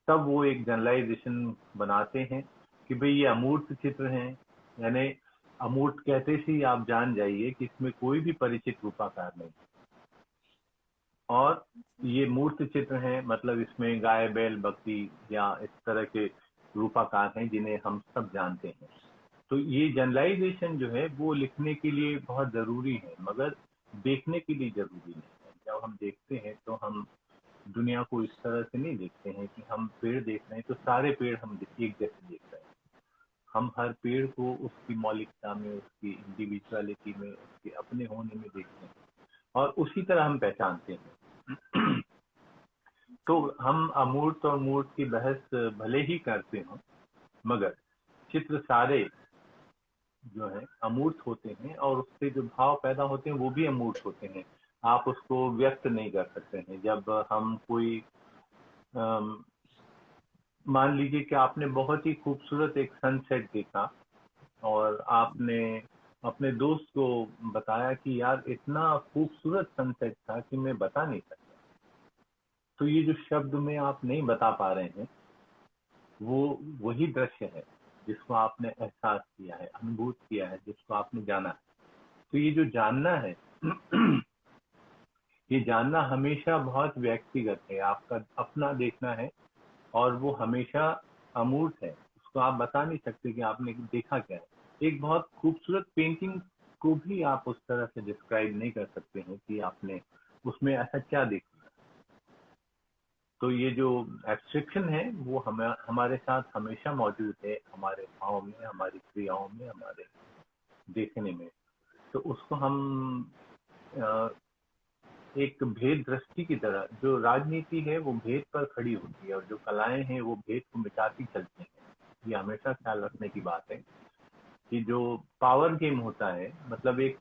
तब वो एक जनरलाइजेशन बनाते हैं कि भाई ये अमूर्त चित्र हैं, यानी अमूर्त कहते से ही आप जान जाइए कि इसमें कोई भी परिचित रूपाकार नहीं, और ये मूर्त चित्र हैं, मतलब इसमें गाय बैल बकरी या इस तरह के रूपाकार हैं जिन्हें हम सब जानते हैं। तो ये जनरलाइजेशन जो है वो लिखने के लिए बहुत जरूरी है, मगर देखने के लिए जरूरी नहीं है। जब हम देखते हैं तो हम दुनिया को इस तरह से नहीं देखते हैं कि हम पेड़ देख रहे हैं तो सारे पेड़ हम एक जैसे देख रहे हैं। हम हर पेड़ को उसकी मौलिकता में, उसकी इंडिविजुअलिटी में, उसके अपने होने में देखते हैं, और उसी तरह हम पहचानते हैं। तो हम अमूर्त और मूर्त की बहस भले ही करते हो, मगर चित्र सारे जो है अमूर्त होते हैं, और उससे जो भाव पैदा होते हैं वो भी अमूर्त होते हैं। आप उसको व्यक्त नहीं कर सकते हैं। जब हम कोई मान लीजिए कि आपने बहुत ही खूबसूरत एक सनसेट देखा, और आपने अपने दोस्त को बताया कि यार इतना खूबसूरत सनसेट था कि मैं बता नहीं सकता। तो ये जो शब्द में आप नहीं बता पा रहे हैं, वो वही दृश्य है जिसको आपने एहसास किया है, अनुभूत किया है, जिसको आपने जाना है। तो ये जो जानना है, ये जानना हमेशा बहुत व्यक्तिगत है, आपका अपना देखना है, और वो हमेशा अमूर्त है। उसको आप बता नहीं सकते कि आपने देखा क्या है। एक बहुत खूबसूरत पेंटिंग को भी आप उस तरह से डिस्क्राइब नहीं कर सकते हैं कि आपने उसमें ऐसा क्या देखा। तो ये जो एब्स्ट्रैक्शन है वो हमारे साथ हमेशा मौजूद है, हमारे भाव में, हमारी क्रियाओं में, हमारे देखने में। तो उसको हम एक भेद दृष्टि की तरह, जो राजनीति है वो भेद पर खड़ी होती है, और जो कलाएं हैं वो भेद को मिटाती चलती हैं। ये हमेशा ख्याल रखने की बात है कि जो पावर गेम होता है, मतलब एक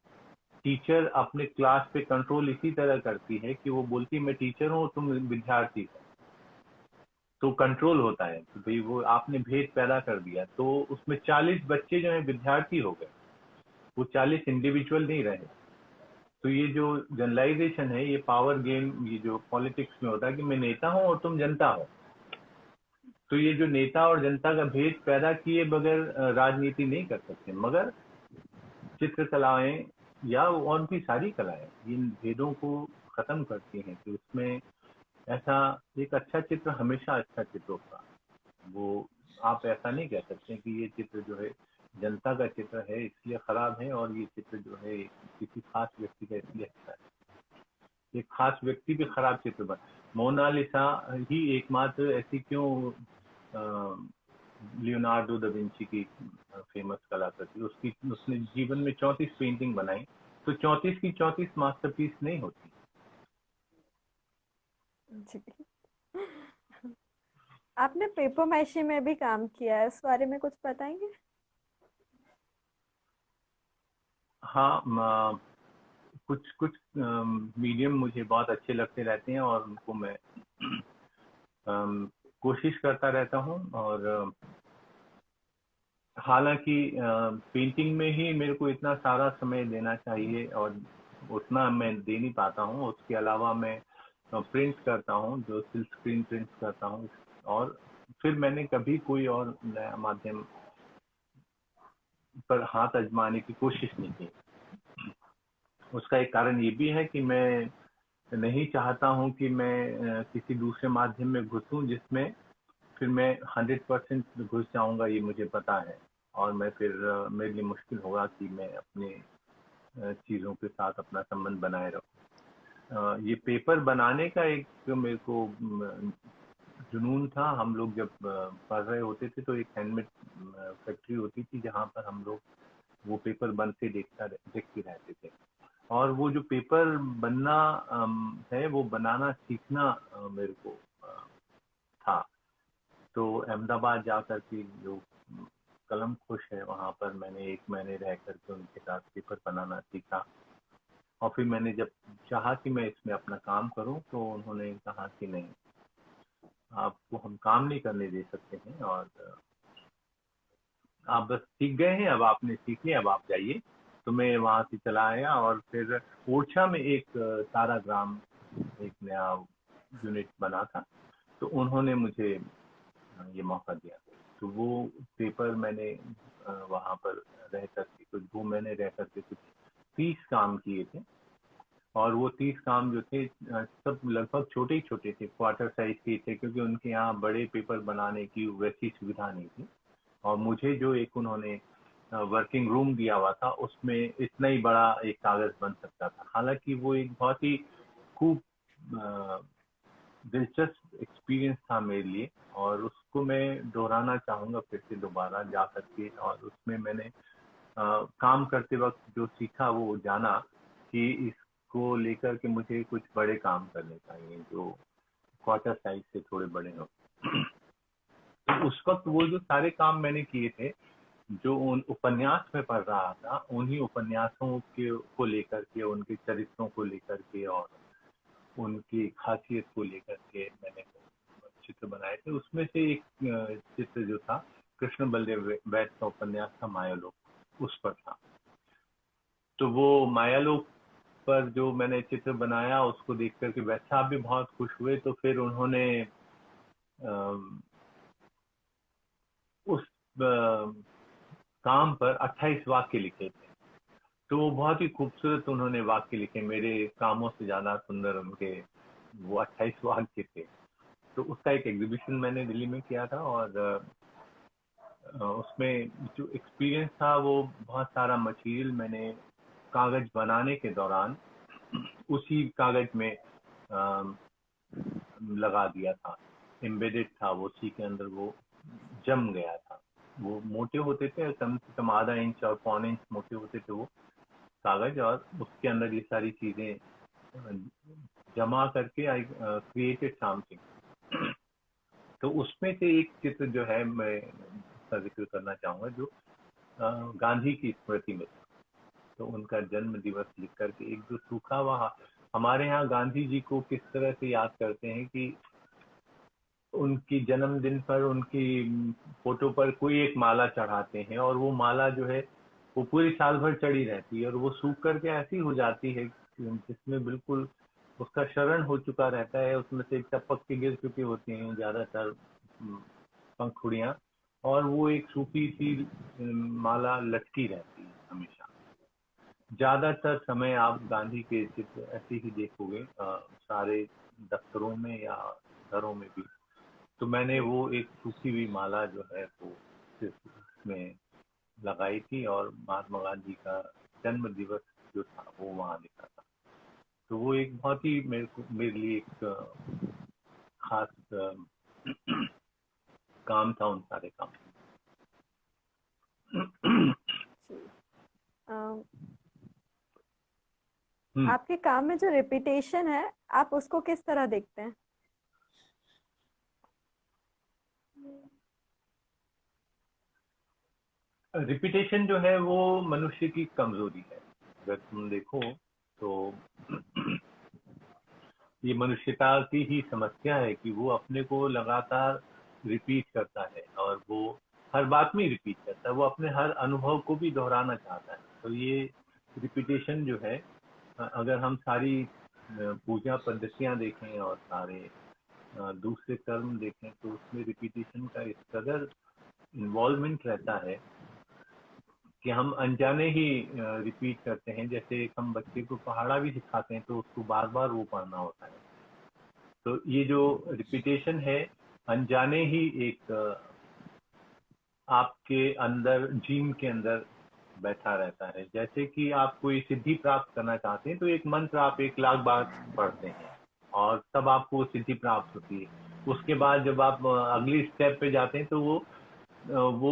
टीचर अपने क्लास पे कंट्रोल इसी तरह करती है कि वो बोलती है मैं टीचर हूँ, तुम विद्यार्थी हो, तो कंट्रोल होता है। तो भाई वो आपने भेद पैदा कर दिया, तो उसमें 40 बच्चे जो है विद्यार्थी हो गए, वो 40 इंडिविजुअल नहीं रहे। तो ये जो जनरलाइजेशन है, ये पावर गेम, ये जो पॉलिटिक्स में होता है कि मैं नेता हूं और तुम जनता हो, तो ये जो नेता और जनता का भेद पैदा किए बगैर राजनीति नहीं कर सकते। मगर चित्रकलाएं या और भी सारी कलाएं इन भेदों को खत्म करती हैं कि उसमें ऐसा एक अच्छा चित्र हमेशा अच्छा चित्र होगा। वो आप ऐसा नहीं कह सकते कि ये चित्र जो है जनता का चित्र है इसलिए खराब है, और ये चित्र जो है किसी खास व्यक्ति का इसलिए अच्छा है। एक खास व्यक्ति भी खराब चित्र बना। मोनालिसा ही एकमात्र ऐसी क्यों लियोनार्डो दा विंची की फेमस कलाकृति, उसकी उसने जीवन में 34 पेंटिंग बनाई, तो 34 की 34 मास्टरपीस नहीं होती। जी। आपने पेपर मैशी में भी काम किया है, उस बारे में कुछ बताएंगे? हाँ, कुछ कुछ मीडियम मुझे बहुत अच्छे लगते रहते हैं, और उनको मैं कोशिश करता रहता हूँ। और हालांकि पेंटिंग में ही मेरे को इतना सारा समय देना चाहिए और उतना मैं दे नहीं पाता हूँ। उसके अलावा मैं प्रिंट करता हूँ, जो सिल्क स्क्रीन प्रिंट करता हूँ। और फिर मैंने कभी कोई और नया माध्यम पर हाथ आजमाने की कोशिश नहीं की। उसका एक कारण ये भी है कि मैं नहीं चाहता हूँ कि मैं किसी दूसरे माध्यम में घुसूं जिसमें फिर मैं 100% घुस जाऊंगा, ये मुझे पता है। और मैं फिर मेरे लिए मुश्किल होगा कि मैं अपने चीज़ों के साथ अपना संबंध बनाए रखूं। ये पेपर बनाने का एक मेरे को जुनून था। हम लोग जब पढ़ रहे होते थे तो एक हैंडमेड फैक्ट्री होती थी जहाँ पर हम लोग वो पेपर बनते देखते रहते थे। और वो जो पेपर बनना है वो बनाना सीखना मेरे को था। तो अहमदाबाद जाकर के जो कलम खुश है वहाँ पर मैंने 1 महीने रह करके उनके साथ पेपर बनाना सीखा। और फिर मैंने जब चाहा कि मैं इसमें अपना काम करूं तो उन्होंने कहा कि नहीं, आपको हम काम नहीं करने दे सकते हैं, और आप बस सीख गए हैं, अब आपने सीख लिया, अब आप जाइए। तो मैं वहाँ से चला आया और फिर ओरछा में एक ताराग्राम एक नया यूनिट बना था, तो उन्होंने मुझे ये मौका दिया। तो वो पेपर मैंने वहाँ पर रह करके कुछ 2 महीने रह करके कुछ 30 काम किए थे। और वो 30 काम जो थे सब लगभग छोटे ही छोटे थे, क्वार्टर साइज के थे, क्योंकि उनके यहाँ बड़े पेपर बनाने की वैसी सुविधा नहीं थी। और मुझे जो एक उन्होंने वर्किंग रूम दिया हुआ था उसमें इतना ही बड़ा एक कागज बन सकता था। हालांकि वो एक बहुत ही खूब दिलचस्प एक्सपीरियंस था मेरे लिए, और उसको मैं दोहराना चाहूँगा फिर से दोबारा जा करके। और उसमें मैंने काम करते वक्त जो सीखा वो जाना कि इसको लेकर के मुझे कुछ बड़े काम करने चाहिए जो क्वार्टर साइज से थोड़े बड़े हो। तो उस वक्त वो जो सारे काम मैंने किए थे, जो उन उपन्यास में पढ़ रहा था, उन्हीं उपन्यासों के को लेकर के, उनके चरित्रों को लेकर के और उनकी खासियत को लेकर के मैंने चित्र बनाए थे। उसमें से एक चित्र जो था कृष्ण बलदेव वैद का उपन्यास था मायालोक, उस पर था। तो वो मायालोक पर जो मैंने चित्र बनाया उसको देख करके वैद साहब भी बहुत खुश हुए। तो फिर उन्होंने उस काम पर 28 वाक्य लिखे थे। तो वो बहुत ही खूबसूरत उन्होंने वाक्य लिखे, मेरे कामों से ज्यादा सुंदर उनके वो 28 वाक्य थे। तो उसका एक एग्जीबिशन मैंने दिल्ली में किया था। और उसमें जो एक्सपीरियंस था वो बहुत सारा मटेरियल मैंने कागज बनाने के दौरान उसी कागज में लगा दिया था, एम्बेडेड था वो उसी के अंदर, वो जम गया था। वो मोटे होते थे, कम से कम आधा इंच और 1.25 इंच मोटे होते थे वो कागज, और उसके अंदर ये सारी चीजें जमा करके आई क्रिएटेड समथिंग। तो उसमें से एक चित्र जो है मैं उसका जिक्र करना चाहूंगा, जो गांधी की स्मृति में था। तो उनका जन्म दिवस लिख करके एक जो सूखा हुआ, हमारे यहाँ गांधी जी को किस तरह से याद करते हैं कि उनकी जन्मदिन पर उनकी फोटो पर कोई एक माला चढ़ाते हैं, और वो माला जो है वो पूरी साल भर चढ़ी रहती है, और वो सूख करके ऐसी हो जाती है जिसमें बिल्कुल उसका शरण हो चुका रहता है, उसमें से टपक के गिर चुकी होती हैं ज्यादातर पंखुड़ियां, और वो एक सूखी सी माला लटकी रहती है हमेशा। ज्यादातर समय आप गांधी के चित्र ऐसे ही देखोगे सारे दफ्तरों में या घरों में भी। तो मैंने वो एक सूखी हुई माला जो है वो सिर्फ उसमें लगाई थी, और महात्मा गांधी का जन्म दिवस जो था वो वहाँ लिखा था। तो वो एक बहुत ही मेरे लिए एक खास काम था उन सारे काम। जी। आपके काम में जो रिपीटेशन है, आप उसको किस तरह देखते हैं? रिपीटेशन जो है वो मनुष्य की कमजोरी है। अगर तुम देखो तो ये मनुष्यता की ही समस्या है कि वो अपने को लगातार रिपीट करता है, और वो हर बात में रिपीट करता है, वो अपने हर अनुभव को भी दोहराना चाहता है। तो ये रिपीटेशन जो है, अगर हम सारी पूजा पद्धतियां देखें और सारे दूसरे कर्म देखें तो उसमें रिपीटेशन का इस कदर इन्वॉल्वमेंट रहता है कि हम अनजाने ही रिपीट करते हैं। जैसे एक हम बच्चे को पहाड़ा भी सिखाते हैं तो उसको बार बार वो पढ़ना होता है। तो ये जो रिपीटेशन है अनजाने ही एक आपके अंदर, जीन के अंदर बैठा रहता है। जैसे कि आप कोई सिद्धि प्राप्त करना चाहते हैं तो एक मंत्र आप 1,00,000 बार पढ़ते हैं और तब आपको वो सिद्धि प्राप्त होती है। उसके बाद जब आप अगली स्टेप पे जाते हैं तो वो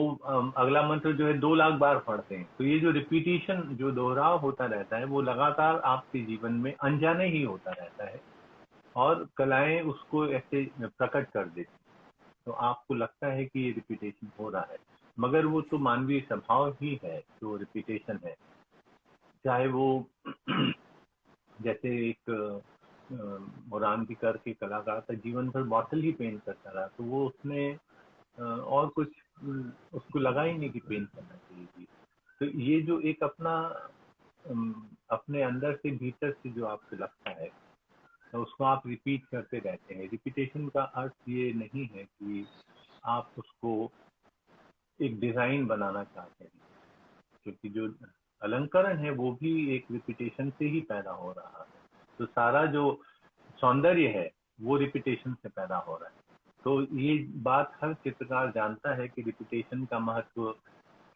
अगला मंत्र जो है 2,00,000 बार पढ़ते हैं। तो ये जो रिपीटिशन, जो दोहराव होता रहता है, वो लगातार आपके जीवन में अनजाने ही होता रहता है और कलाएं उसको ऐसे प्रकट कर देती। तो आपको लगता है कि ये रिपीटेशन हो रहा है, मगर वो तो मानवीय स्वभाव ही है जो रिपीटेशन है। चाहे वो जैसे एक मोरान करके कलाकार था, जीवन भर बॉटल ही पेंट करता रहा, तो वो उसने और कुछ उसको लगा ही नहीं कि पेंट करना चाहिए थी। तो ये जो एक अपना अपने अंदर से, भीतर से जो आपको लगता है तो उसको आप रिपीट करते रहते हैं। रिपीटेशन का अर्थ ये नहीं है कि आप उसको एक डिजाइन बनाना चाहते हैं, क्योंकि जो अलंकरण है वो भी एक रिपीटेशन से ही पैदा हो रहा है। तो सारा जो सौंदर्य है वो रिपीटेशन से पैदा हो रहा है। तो ये बात हर चित्रकार जानता है कि रिपीटेशन का महत्व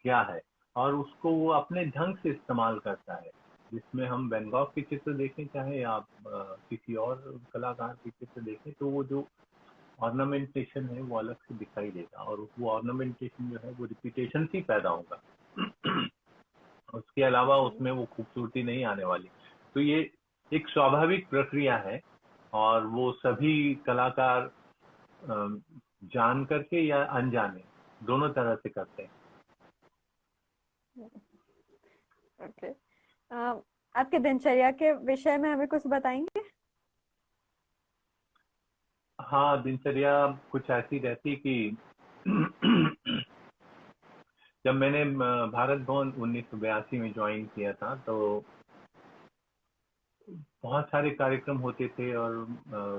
क्या है और उसको वो अपने ढंग से इस्तेमाल करता है। जिसमें हम वैन गॉग के चित्र देखें, चाहे आप किसी और कलाकार के चित्र देखें, तो वो जो ऑर्नामेंटेशन है वो अलग से दिखाई देगा और वो ऑर्नामेंटेशन जो है वो रिपीटेशन से ही पैदा होगा। उसके अलावा उसमें वो खूबसूरती नहीं आने वाली। तो ये एक स्वाभाविक प्रक्रिया है और वो सभी कलाकार जान करके या अनजाने दोनों तरह से करते हैं। ओके, आपके दिनचर्या के विषय में हमें कुछ बताएंगे? हाँ, दिनचर्या कुछ ऐसी रहती कि जब मैंने भारत भवन 1982 में ज्वाइन किया था तो बहुत सारे कार्यक्रम होते थे और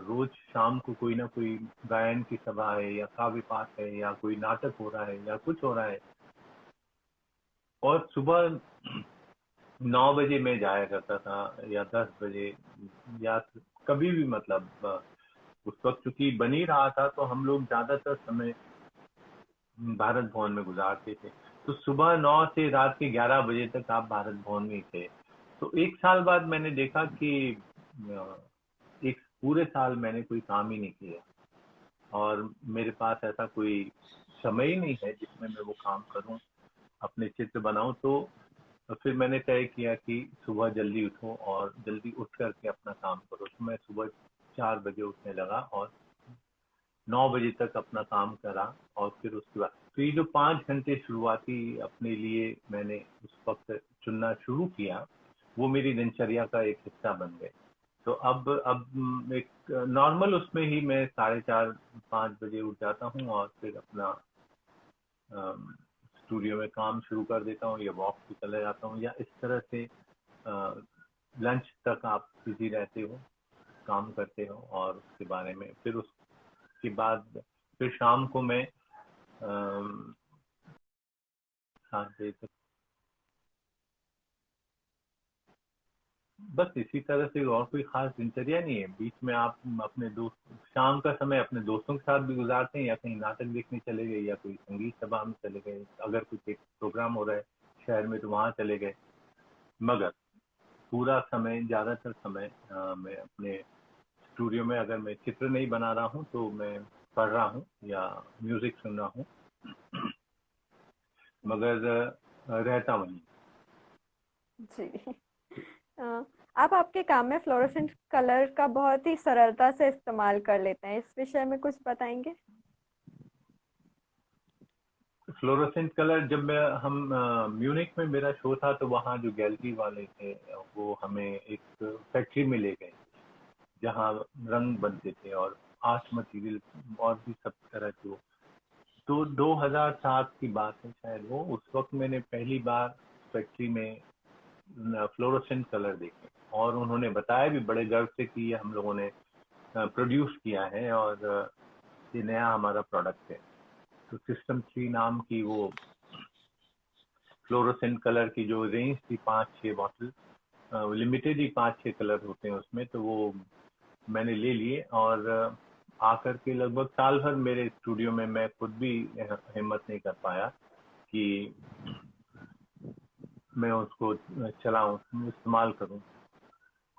रोज शाम को कोई ना कोई गायन की सभा है या काव्य पाठ है या कोई नाटक हो रहा है या कुछ हो रहा है। और सुबह 9 बजे मैं जाया करता था या 10 बजे, या कभी भी, मतलब उस वक्त चूंकि बन ही रहा था तो हम लोग ज्यादातर समय भारत भवन में गुजारते थे। तो सुबह 9 से रात के 11 बजे तक आप भारत भवन में ही थे। तो एक साल बाद मैंने देखा कि एक पूरे साल मैंने कोई काम ही नहीं किया और मेरे पास ऐसा कोई समय ही नहीं है जिसमें मैं वो काम करूं, अपने चित्र बनाऊं। तो फिर मैंने तय किया कि सुबह जल्दी उठो और जल्दी उठ करके अपना काम करो। तो मैं सुबह 4 बजे उठने लगा और 9 बजे तक अपना काम करा। और फिर उसके बाद तो ये जो 5 घंटे शुरुआती अपने लिए मैंने उस वक्त चुनना शुरू किया, वो मेरी दिनचर्या का एक हिस्सा बन गए। तो अब एक नॉर्मल उसमें ही मैं 4:30-5 बजे उठ जाता हूँ और फिर अपना स्टूडियो में काम शुरू कर देता हूँ या वॉक पे चले जाता हूँ, या इस तरह से लंच तक आप बिजी रहते हो, काम करते हो। और उसके बारे में फिर उसके बाद फिर शाम को मैं 7 बजे तक, बस इसी तरह से। और कोई खास दिनचर्या नहीं है। बीच में आप अपने दोस्त, शाम का समय अपने दोस्तों के साथ भी गुजारते हैं या कहीं नाटक देखने चले गए या कोई संगीत सभा में चले गए, अगर कुछ एक प्रोग्राम हो रहा है शहर में तो वहां चले गए। मगर पूरा समय, ज्यादातर समय मैं अपने स्टूडियो में, अगर मैं चित्र नहीं बना रहा हूँ तो मैं पढ़ रहा हूँ या म्यूजिक सुन रहा हूँ, मगर रहता वहीं। जी। आप आपके काम में फ्लोरोसेंट कलर का बहुत ही सरलता से इस्तेमाल कर लेते हैं, इस विषय में कुछ बताएंगे? फ्लोरोसेंट कलर, जब मैं हम म्यूनिक में मेरा शो था तो वहाँ जो गैलरी वाले थे वो हमें एक फैक्ट्री में ले गए जहाँ रंग बनते थे और आर्ट मटेरियल और भी सब तरह के। तो 2007 की बात है शायद वो। उस वक्त मैंने पहली बार फैक्ट्री में फ्लोरोसेंट कलर देखे, और उन्होंने बताया भी बड़े गर्व से कि ये हम लोगों ने प्रोड्यूस किया है और ये नया हमारा प्रोडक्ट है। तो सिस्टम 3 नाम की वो फ्लोरोसेंट कलर की जो रेंज थी 5-6 बॉटल, लिमिटेड ही 5-6 कलर होते हैं उसमें, तो वो मैंने ले लिए। और आकर के लगभग साल भर मेरे स्टूडियो में मैं खुद भी हिम्मत नहीं कर पाया कि मैं उसको चलाऊं, इस्तेमाल करूं।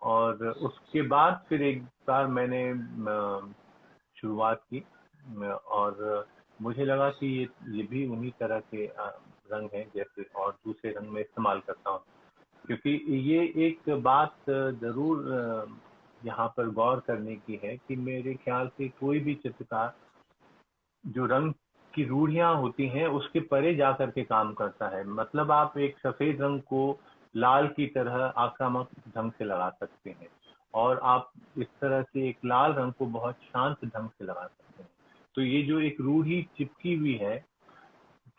और उसके बाद फिर एक बार मैंने शुरुआत की, और मुझे लगा कि ये भी उन्हीं तरह के रंग हैं जैसे और दूसरे रंग में इस्तेमाल करता हूँ। क्योंकि ये एक बात जरूर यहाँ पर गौर करने की है कि मेरे ख्याल से कोई भी चित्रकार जो रंग की रूढ़ियां होती हैं उसके परे जाकर के काम करता है। मतलब आप एक सफेद रंग को लाल की तरह आक्रामक ढंग से लगा सकते हैं, और आप इस तरह से एक लाल रंग को बहुत शांत ढंग से लगा सकते हैं। तो ये जो एक रूढ़ी चिपकी हुई है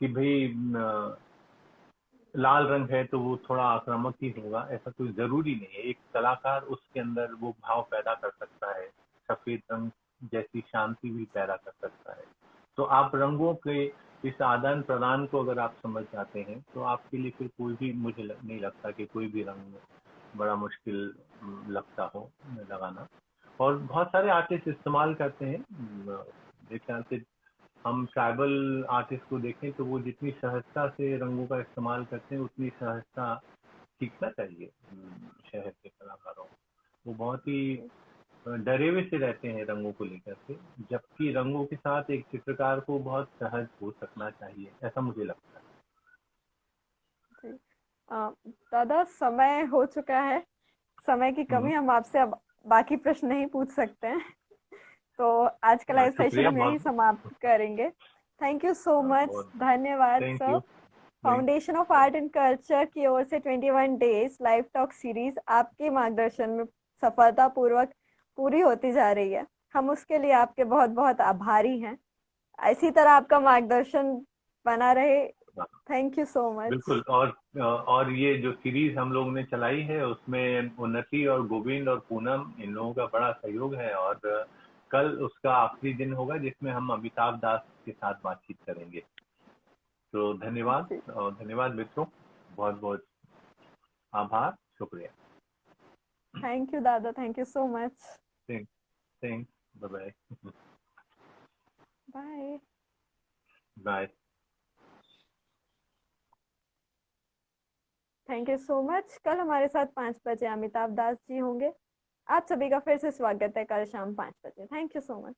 कि भाई लाल रंग है तो वो थोड़ा आक्रामक ही होगा, ऐसा कोई जरूरी नहीं है। एक कलाकार उसके अंदर वो भाव पैदा कर सकता है, सफेद रंग जैसी शांति भी पैदा कर सकता है। तो आप रंगों के इस आदान प्रदान को अगर आप समझ जाते हैं तो आपके लिए फिर कोई भी, मुझे नहीं लगता कि कोई भी रंग बड़ा मुश्किल लगता हो लगाना। और बहुत सारे आर्टिस्ट इस्तेमाल करते हैं। मेरे ख्याल से हम ट्राइबल आर्टिस्ट को देखें तो वो जितनी सहजता से रंगों का इस्तेमाल करते हैं उतनी सहजता सीखना चाहिए शहर के कलाकारों को। वो बहुत ही डरे हुए से रहते हैं रंगों को लेकर के, जबकि रंगों के साथ एक चित्रकार को बहुत सहज हो सकना चाहिए, ऐसा मुझे लगता है। जी। दादा, समय हो चुका है, समय की कमी, हम आपसे अब बाकी प्रश्न नहीं पूछ सकते हैं। तो आज का लाइव सेशन शुक्रिया हम यहीं बहुत समाप्त करेंगे। थैंक यू सो मच, बहुत। धन्यवाद thank sir. You. Foundation of art and culture की ओर से 21 डेज लाइव टॉक सीरीज आपके मार्गदर्शन में सफलतापूर्वक पूरी होती जा रही है। हम उसके लिए आपके बहुत बहुत आभारी हैं। इसी तरह आपका मार्गदर्शन बना रहे। Thank you so much. बिल्कुल। और ये जो सीरीज हम लोग ने चलाई है उसमें उन्नति और गोविंद और पूनम, इन लोगों का बड़ा सहयोग है। और कल उसका आखिरी दिन होगा जिसमें हम अमिताभ दास के साथ बातचीत करेंगे। तो धन्यवाद, और धन्यवाद मित्रों, बहुत बहुत आभार, शुक्रिया। थैंक यू दादा, thank you so much. Thanks, bye bye bye. Thank you so much. कल हमारे साथ 5 बजे अमिताभ दास जी होंगे। आप सभी का फिर से स्वागत है कल शाम 5 बजे। Thank you so much.